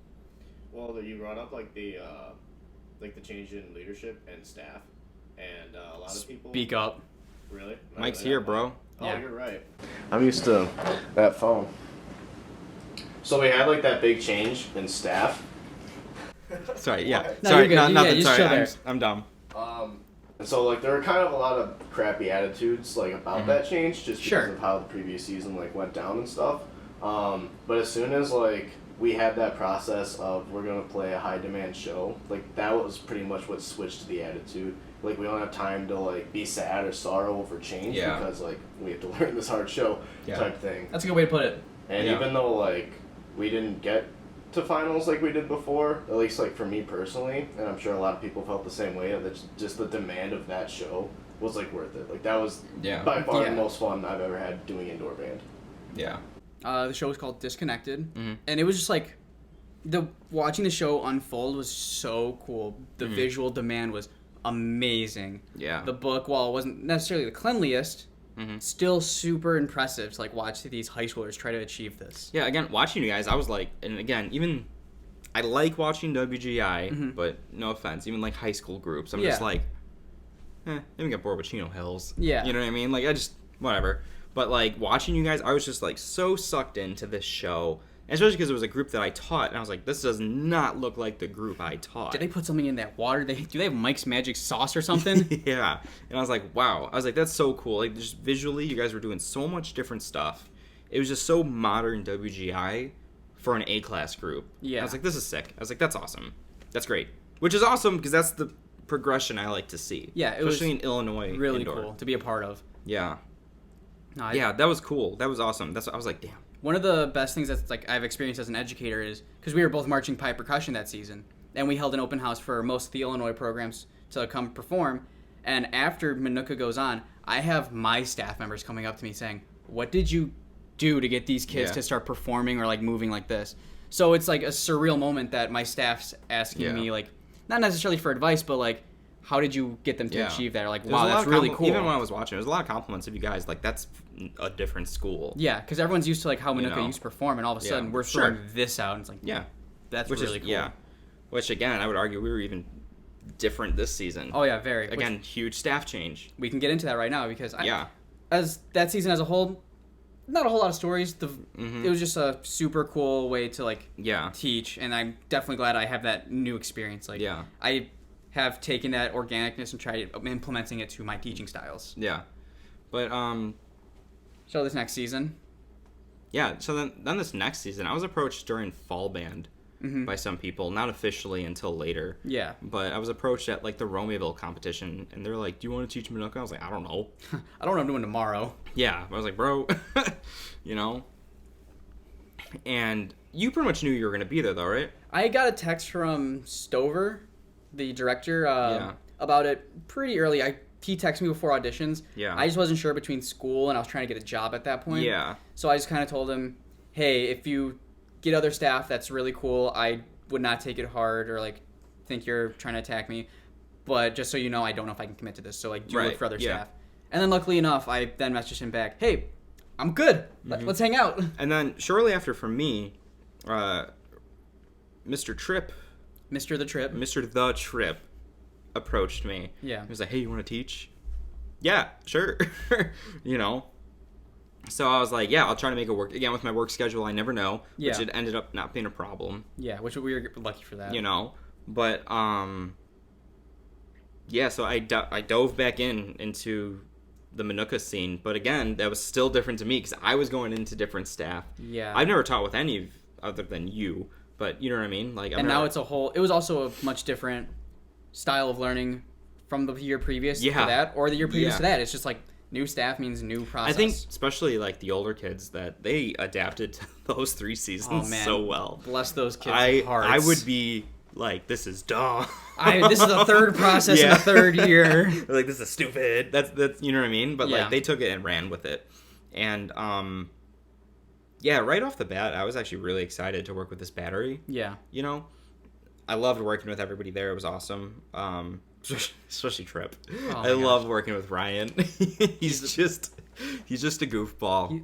C: Well, you brought up like the change in leadership and staff, and a lot of people.
A: Speak up.
C: Really? Not
B: Mike's
C: really
B: here,
C: that
B: bro.
C: loud. Oh,
A: Yeah.
C: you're right. I'm used to that phone. So we had like that big change in staff.
B: Sorry, yeah.
A: No,
B: Sorry,
A: you're good.
B: not,
A: Yeah,
B: nothing.
A: just
B: Sorry,
A: chill there.
B: I'm dumb.
C: And so like there were kind of a lot of crappy attitudes like about that change just because
A: Sure.
C: of how the previous season like went down and stuff. But as soon as like we had that process of we're gonna play a high demand show, like that was pretty much what switched the attitude. Like we don't have time to like be sad or sorrow over change
B: Yeah.
C: because like we have to learn this hard show
B: Yeah.
C: type thing.
A: That's a good way to put it.
C: And
B: Yeah.
C: even though like we didn't get to finals like we did before, at least like for me personally, and I'm sure a lot of people felt the same way, that just the demand of that show was like worth it. Like that was
B: Yeah.
C: by far
A: Yeah.
C: the most fun I've ever had doing indoor band.
B: Yeah.
A: The show was called Disconnected.
B: Mhm.
A: And it was just like, watching the show unfold was so cool. The visual demand was amazing.
B: Yeah.
A: The book, while it wasn't necessarily the cleanliest, still super impressive to like watch these high schoolers try to achieve this.
B: Yeah, again, watching you guys, I was like, and again, even I like watching WGI, but no offense, even like high school groups, I'm just
A: Yeah.
B: like, let me get bored with Chino Hills.
A: Yeah.
B: You know what I mean? Like, I just, whatever. But like, watching you guys, I was just like so sucked into this show. And especially because it was a group that I taught, and I was like, this does not look like the group I taught.
A: Did they put something in that water? Do they have Mike's Magic Sauce or something?
B: Yeah. And I was like, wow. I was like, that's so cool. Like, just visually, you guys were doing so much different stuff. It was just so modern WGI for an A-class group.
A: Yeah.
B: I was like, this is sick. I was like, that's awesome. That's great. Which is awesome because that's the progression I like to see.
A: Yeah, it was
B: especially in Illinois.
A: Really
B: indoor.
A: cool to be a part of.
B: Yeah.
A: No,
B: Yeah, that was cool. That was awesome. I was like, damn.
A: One of the best things that's like I've experienced as an educator is because we were both marching pipe percussion that season, and we held an open house for most of the Illinois programs to come perform. And after Manuka goes on, I have my staff members coming up to me saying, "What did you do to get these kids
B: Yeah.
A: to start performing or like moving like this?" So it's like a surreal moment that my staff's asking
B: Yeah.
A: me, like, not necessarily for advice, but like, how did you get them to
B: Yeah.
A: achieve that? Or like,
B: There's
A: wow,
B: a lot
A: that's
B: of
A: really cool.
B: Even when I was watching, there was a lot of compliments of you guys. Like, that's a different school.
A: Yeah, because everyone's used to like how Manuka
B: know.
A: used to perform, and all of a
B: Yeah.
A: sudden we're
B: Sure.
A: throwing this out, and it's like,
B: Yeah.
A: that's
B: Which
A: really
B: is,
A: cool.
B: yeah. Which, again, I would argue we were even different this season.
A: Oh yeah, very.
B: Again,
A: Which
B: huge staff change.
A: we can get into that right now because
B: Yeah.
A: as that season as a whole, not a whole lot of stories.
B: Mhm.
A: It was just a super cool way to like
B: Yeah.
A: teach, and I'm definitely glad I have that new experience. Like,
B: Yeah.
A: I have taken that organicness and tried implementing it to my teaching styles.
B: Yeah. But,
A: So this next season,
B: yeah, so then this next season, I was approached during fall band by some people, not officially until later.
A: Yeah.
B: But I was approached at like the Romeoville competition, and they're like, "Do you want to teach Manuka?" I was like, "I don't know."
A: I don't know what I'm doing tomorrow.
B: Yeah, I was like, "Bro," you know. And you pretty much knew you were gonna be there, though, right?
A: I got a text from Stover, the director, about it pretty early. He texted me before auditions.
B: Yeah.
A: I just wasn't sure between school and I was trying to get a job at that point.
B: Yeah.
A: So I just kind of told him, hey, if you get other staff, that's really cool. I would not take it hard or like think you're trying to attack me. But just so you know, I don't know if I can commit to this. So like, do look for other staff. And then luckily enough, I then messaged him back, hey, I'm good. Let's hang out.
B: And then shortly after, for me, Mr. Tripp,
A: Mr. The Trip
B: approached me.
A: Yeah.
B: He was like, hey, you want to teach? Yeah, sure. You know. So I was like, yeah, I'll try to make it work. Again, with my work schedule, I never know.
A: Yeah.
B: Which it ended up not being a problem.
A: Yeah, which we were lucky for that.
B: You know. But, yeah, so I dove back into the Manuka scene. But again, that was still different to me because I was going into different staff.
A: Yeah.
B: I've never taught with any other than you. But you know what I mean? Like,
A: now it's it was also a much different style of learning from the year previous to that, or the year previous to that. It's just like new staff means new process.
B: I think especially like the older kids that they adapted to those 3 seasons so well.
A: Bless those kids' hearts.
B: I would be like, this is dumb.
A: This is the third process in the third year.
B: Like, this is stupid. That's you know what I mean? But like they took it and ran with it. And yeah, right off the bat, I was actually really excited to work with this battery.
A: Yeah.
B: You know? I loved working with everybody there. It was awesome. Especially Tripp. I love working with Ryan. he's just a goofball.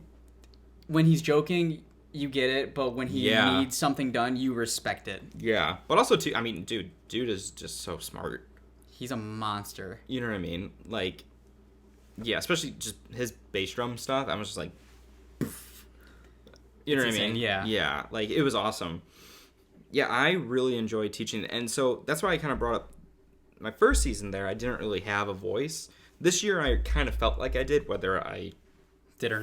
A: When he's joking, you get it, but when he needs something done, you respect it.
B: Yeah. But also, too, I mean, dude is just so smart.
A: He's a monster.
B: You know what I mean? Like, yeah, especially just his bass drum stuff. I was just like, you know what I mean?
A: Yeah.
B: Yeah. Like, it was awesome. Yeah, I really enjoyed teaching. And so that's why I kind of brought up my first season there. I didn't really have a voice. This year, I kind of felt like I did, whether I
A: did or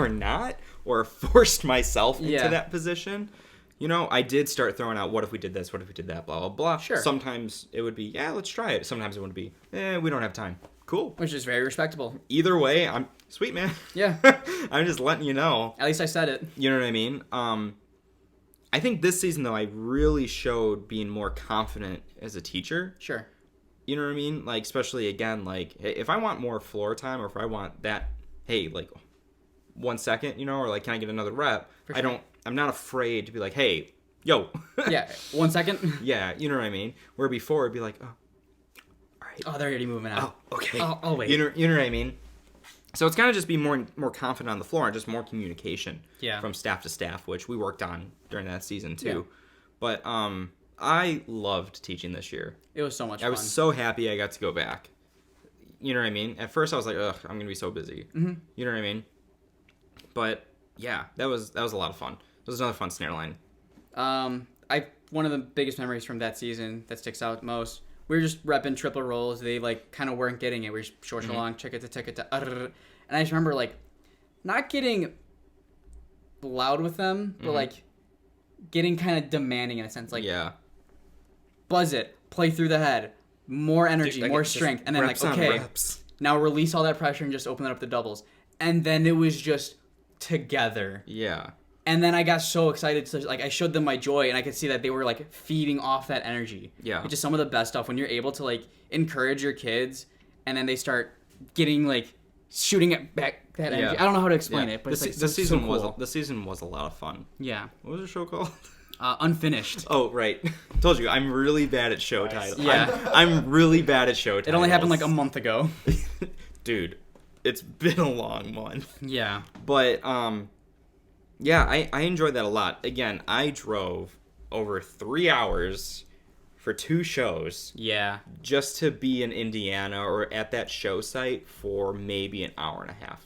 A: not,
B: or forced myself into that position. You know, I did start throwing out, what if we did this? What if we did that? Blah, blah, blah.
A: Sure.
B: Sometimes it would be, yeah, let's try it. Sometimes it would be, we don't have time. Cool.
A: Which is very respectable.
B: Either way, I'm sweet, man.
A: Yeah.
B: I'm just letting you know.
A: At least I said it.
B: You know what I mean? I think this season, though, I really showed being more confident as a teacher.
A: Sure.
B: You know what I mean? Like, especially, again, like, hey, if I want more floor time or if I want that, hey, like, 1 second, you know, or like, can I get another rep? Sure. I'm not afraid to be like, hey, yo.
A: Yeah, 1 second.
B: Yeah, you know what I mean? Where before it'd be like, oh, all right.
A: Oh, they're already moving out.
B: Oh, okay.
A: I'll wait.
B: You know what I mean? So it's kind of just be more confident on the floor and just more communication from staff to staff, which we worked on during that season too. Yeah. But I loved teaching this year.
A: It was so much fun.
B: I was so happy I got to go back. You know what I mean? At first I was like, ugh, I'm going to be so busy. Mm-hmm. You know what I mean? But yeah, that was a lot of fun. It was another fun snare line.
A: One of the biggest memories from that season that sticks out most, we were just repping triple rolls. They like kind of weren't getting it. We were just short along, ticket to. And I just remember like not getting loud with them, but like getting kind of demanding in a sense. Like, buzz it, play through the head, more energy, more strength, and then like, okay, now release all that pressure and just open that up to doubles. And then it was just together.
B: Yeah.
A: And then I got so excited, so like I showed them my joy, and I could see that they were like feeding off that energy.
B: Yeah,
A: it's just some of the best stuff when you're able to like encourage your kids, and then they start getting like shooting it back that energy. I don't know how to explain it, but
B: the season was a lot of fun.
A: Yeah.
B: What was the show called?
A: Unfinished.
B: Oh right, told you I'm really bad at show titles.
A: Yeah,
B: I'm really bad at show titles.
A: It only happened like a month ago.
B: Dude, it's been a long month.
A: Yeah,
B: but yeah, I enjoyed that a lot. Again, I drove over 3 hours for 2 shows.
A: Yeah.
B: Just to be in Indiana or at that show site for maybe an hour and a half.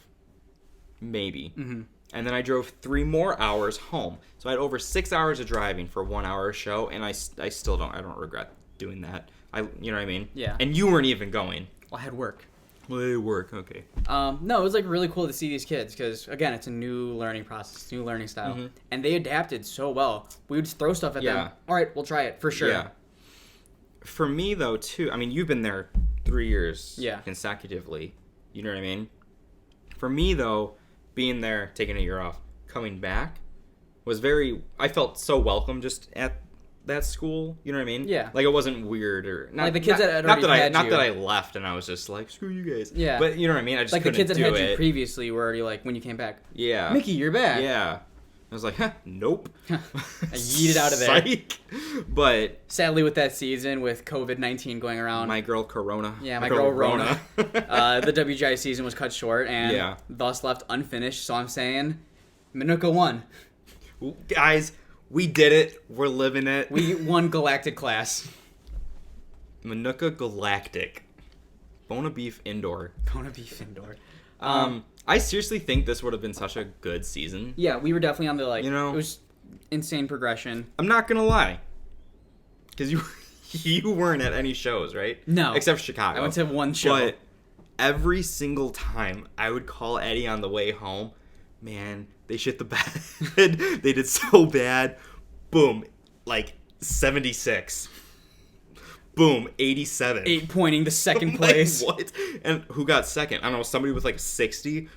B: Maybe. Mm-hmm. And then I drove 3 more hours home. So I had over 6 hours of driving for a 1 hour show, and I don't regret doing that. You know what I mean?
A: Yeah.
B: And you weren't even going.
A: Well, I had work.
B: Well, they work. Okay.
A: No, it was like really cool to see these kids because again, it's a new learning process, new learning style, and they adapted so well. We would just throw stuff at them. All right, we'll try it for sure.
B: Yeah. For me though, too. I mean, you've been there 3 years.
A: Yeah.
B: Consecutively. You know what I mean? For me though, being there, taking a year off, coming back, was very. I felt so welcome just at that school. You know what I mean?
A: Yeah.
B: Like it wasn't weird or not.
A: Like the kids that had
B: not
A: already
B: that
A: had
B: not
A: you.
B: that I left and I was just like screw you guys.
A: Yeah.
B: But you know what I mean? I just
A: Like the
B: couldn't
A: kids that
B: do
A: had
B: it.
A: you previously were already like when you came back.
B: Yeah.
A: Mickey, you're back.
B: Yeah. I was like, nope.
A: I yeeted out of there.
B: Psych. But
A: Sadly, with that season, with COVID-19 going around,
B: my girl Corona.
A: yeah, my girl Rona, the WGI season was cut short and thus left unfinished. So I'm saying, Manuka won.
B: Guys, we did it. We're living it.
A: We won Galactic class.
B: Manuka Galactic. Bona Beef Indoor.
A: Bona Beef Indoor.
B: I seriously think this would have been such a good season.
A: Yeah, we were definitely on the
B: You know,
A: it was insane progression.
B: I'm not gonna lie, because you weren't at any shows, right?
A: No,
B: except Chicago.
A: I went to one show.
B: But every single time I would call Eddie on the way home, man, they shit the bed. They did so bad. Boom, like 76. Boom, 87.
A: 8 pointing the second
B: I'm
A: place.
B: like, what? And who got second? I don't know, somebody with like 60.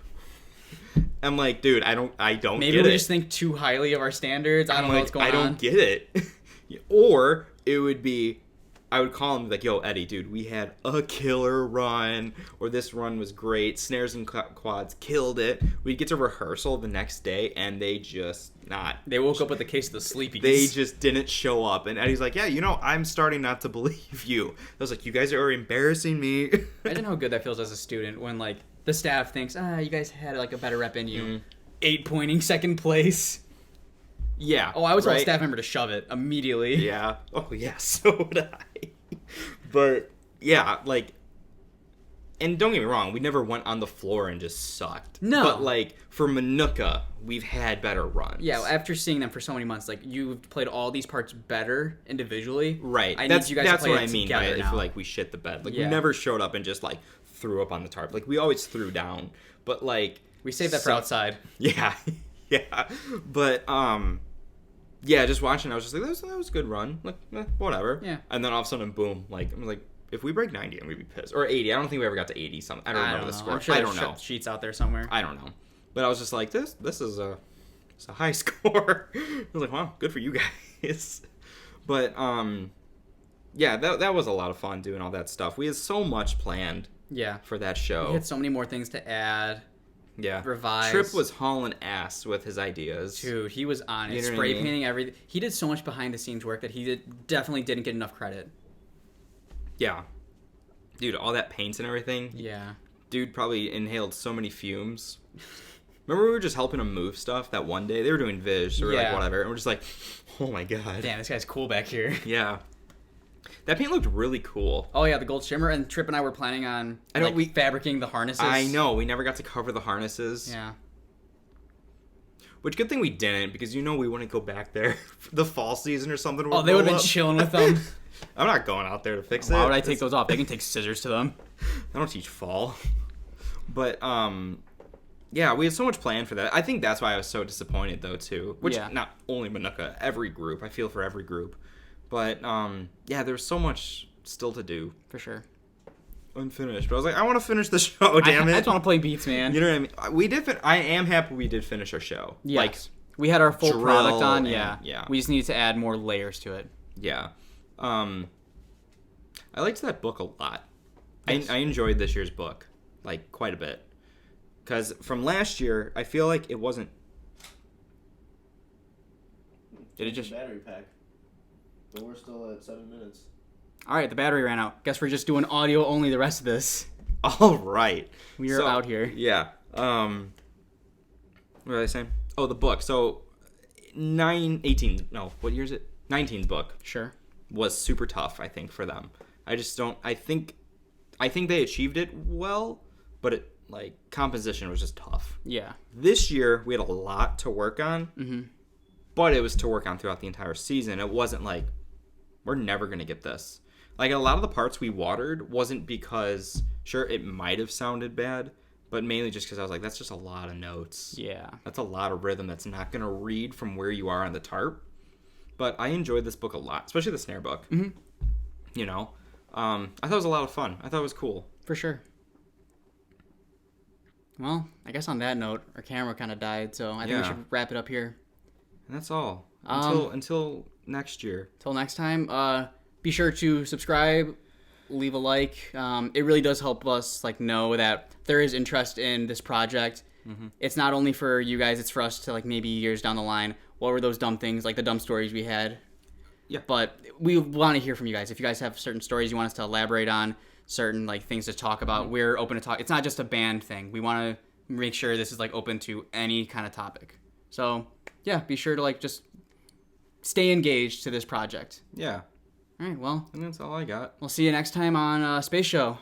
B: I'm like, dude, I don't
A: Maybe
B: get
A: we
B: it.
A: just think too highly of our standards. I don't know what's going on.
B: I don't get it. Or it would be, I would call him like, yo, Eddie, dude, we had a killer run, or this run was great. Snares and quads killed it. We'd get to rehearsal the next day, and they just not.
A: They woke up with a case of the sleepies.
B: They just didn't show up. And Eddie's like, yeah, you know, I'm starting not to believe you. I was like, you guys are embarrassing me.
A: Imagine how good that feels as a student when, like, the staff thinks, you guys had, like, a better rep in you. 8 pointing second place.
B: Yeah.
A: Oh, I would tell a staff member to shove it immediately.
B: Yeah. Oh, yeah, so would I. But, yeah, like, and don't get me wrong, we never went on the floor and just sucked.
A: No.
B: But, like, for Manuka, we've had better runs.
A: Yeah, after seeing them for so many months, like, you've played all these parts better individually.
B: Right.
A: I need you guys to play
B: what
A: it
B: I mean
A: together
B: by it.
A: now.
B: I feel like we shit the bed. Like,
A: Yeah.
B: we never showed up and just, like, threw up on the tarp. Like, we always threw down. But, like...
A: We saved that for outside.
B: Yeah. Yeah. But, yeah, just watching, I was just like, that was a good run. Like, whatever.
A: Yeah.
B: And then all of a sudden, boom. Like, I'm like, if we break 90, I'm going to be pissed. Or 80. I don't think we ever got to 80 something. I don't remember the score.
A: I'm sure
B: I don't
A: there's
B: know.
A: sheets out there somewhere.
B: I don't know. But I was just like, this is it's a high score. I was like, wow, good for you guys. But, yeah, that was a lot of fun doing all that stuff. We had so much planned for that show.
A: We had so many more things to add.
B: Yeah.
A: Revise.
B: Tripp was hauling ass with his ideas.
A: Dude, he was on it.
B: You know what I
A: Spray
B: mean?
A: painting everything. He did so much behind the scenes work that he definitely didn't get enough credit.
B: Yeah. Dude, all that paint and everything.
A: Yeah.
B: Dude probably inhaled so many fumes. Remember we were just helping him move stuff that one day? They were doing Viz, so we were like, whatever. And we're just like, oh my god.
A: Damn, this guy's cool back here.
B: Yeah. That paint looked really cool.
A: Oh yeah, the gold shimmer, and Tripp and I were planning on fabricating the harnesses.
B: I know, we never got to cover the harnesses.
A: Yeah.
B: Which good thing we didn't, because you know we wouldn't go back there for the fall season or something.
A: Oh, they would have been chilling with them.
B: I'm not going out there to fix it.
A: Why would I take those off? They can take scissors to them.
B: I don't teach fall. But, yeah, we had so much planned for that. I think that's why I was so disappointed, though, too. Which, not only Manuka, every group. I feel for every group. But, yeah, there was so much still to do.
A: For sure.
B: Unfinished. But I was like, I want to finish the show, damn it.
A: I just want to play beats, man.
B: You know what I mean? We did. I am happy we did finish our show.
A: Yes.
B: Like,
A: we had our full product on,
B: yeah.
A: We just needed to add more layers to it.
B: Yeah. I liked that book a lot.
A: Yes.
B: I enjoyed this year's book, like, quite a bit. Because from last year, I feel like it wasn't...
A: Did it just...
C: Battery pack. But we're still at 7 minutes.
A: Alright, the battery ran out. Guess we're just doing audio only the rest of this.
B: All right.
A: We are out here.
B: Yeah. What was I saying? Oh, the book. So, 18's... No, what year is it? 19's book.
A: Sure.
B: Was super tough, I think, for them. I just don't... I think they achieved it well, but it, like, composition was just tough.
A: Yeah.
B: This year, we had a lot to work on, but it was to work on throughout the entire season. It wasn't like, we're never going to get this. Like, a lot of the parts we watered wasn't because Sure, it might have sounded bad, but mainly just because I was like, that's just a lot of notes.
A: Yeah.
B: That's a lot of rhythm that's not going to read from where you are on the tarp. But I enjoyed this book a lot, especially the snare book.
A: Mm-hmm.
B: You know? I thought it was a lot of fun. I thought it was cool.
A: For sure. Well, I guess on that note, our camera kind of died, so I think we should wrap it up here.
B: And that's all. Until next year.
A: Till next time, be sure to subscribe, leave a like. It really does help us like know that there is interest in this project. Mm-hmm. It's not only for you guys, it's for us to like maybe years down the line. What were those dumb things, like the dumb stories we had?
B: Yeah.
A: But we want to hear from you guys. If you guys have certain stories you want us to elaborate on, certain like things to talk about, we're open to talk. It's not just a band thing. We want to make sure this is like open to any kind of topic. So yeah, be sure to like just stay engaged to this project.
B: Yeah.
A: All right, well.
B: And that's all I got.
A: We'll see you next time on SpaceShow.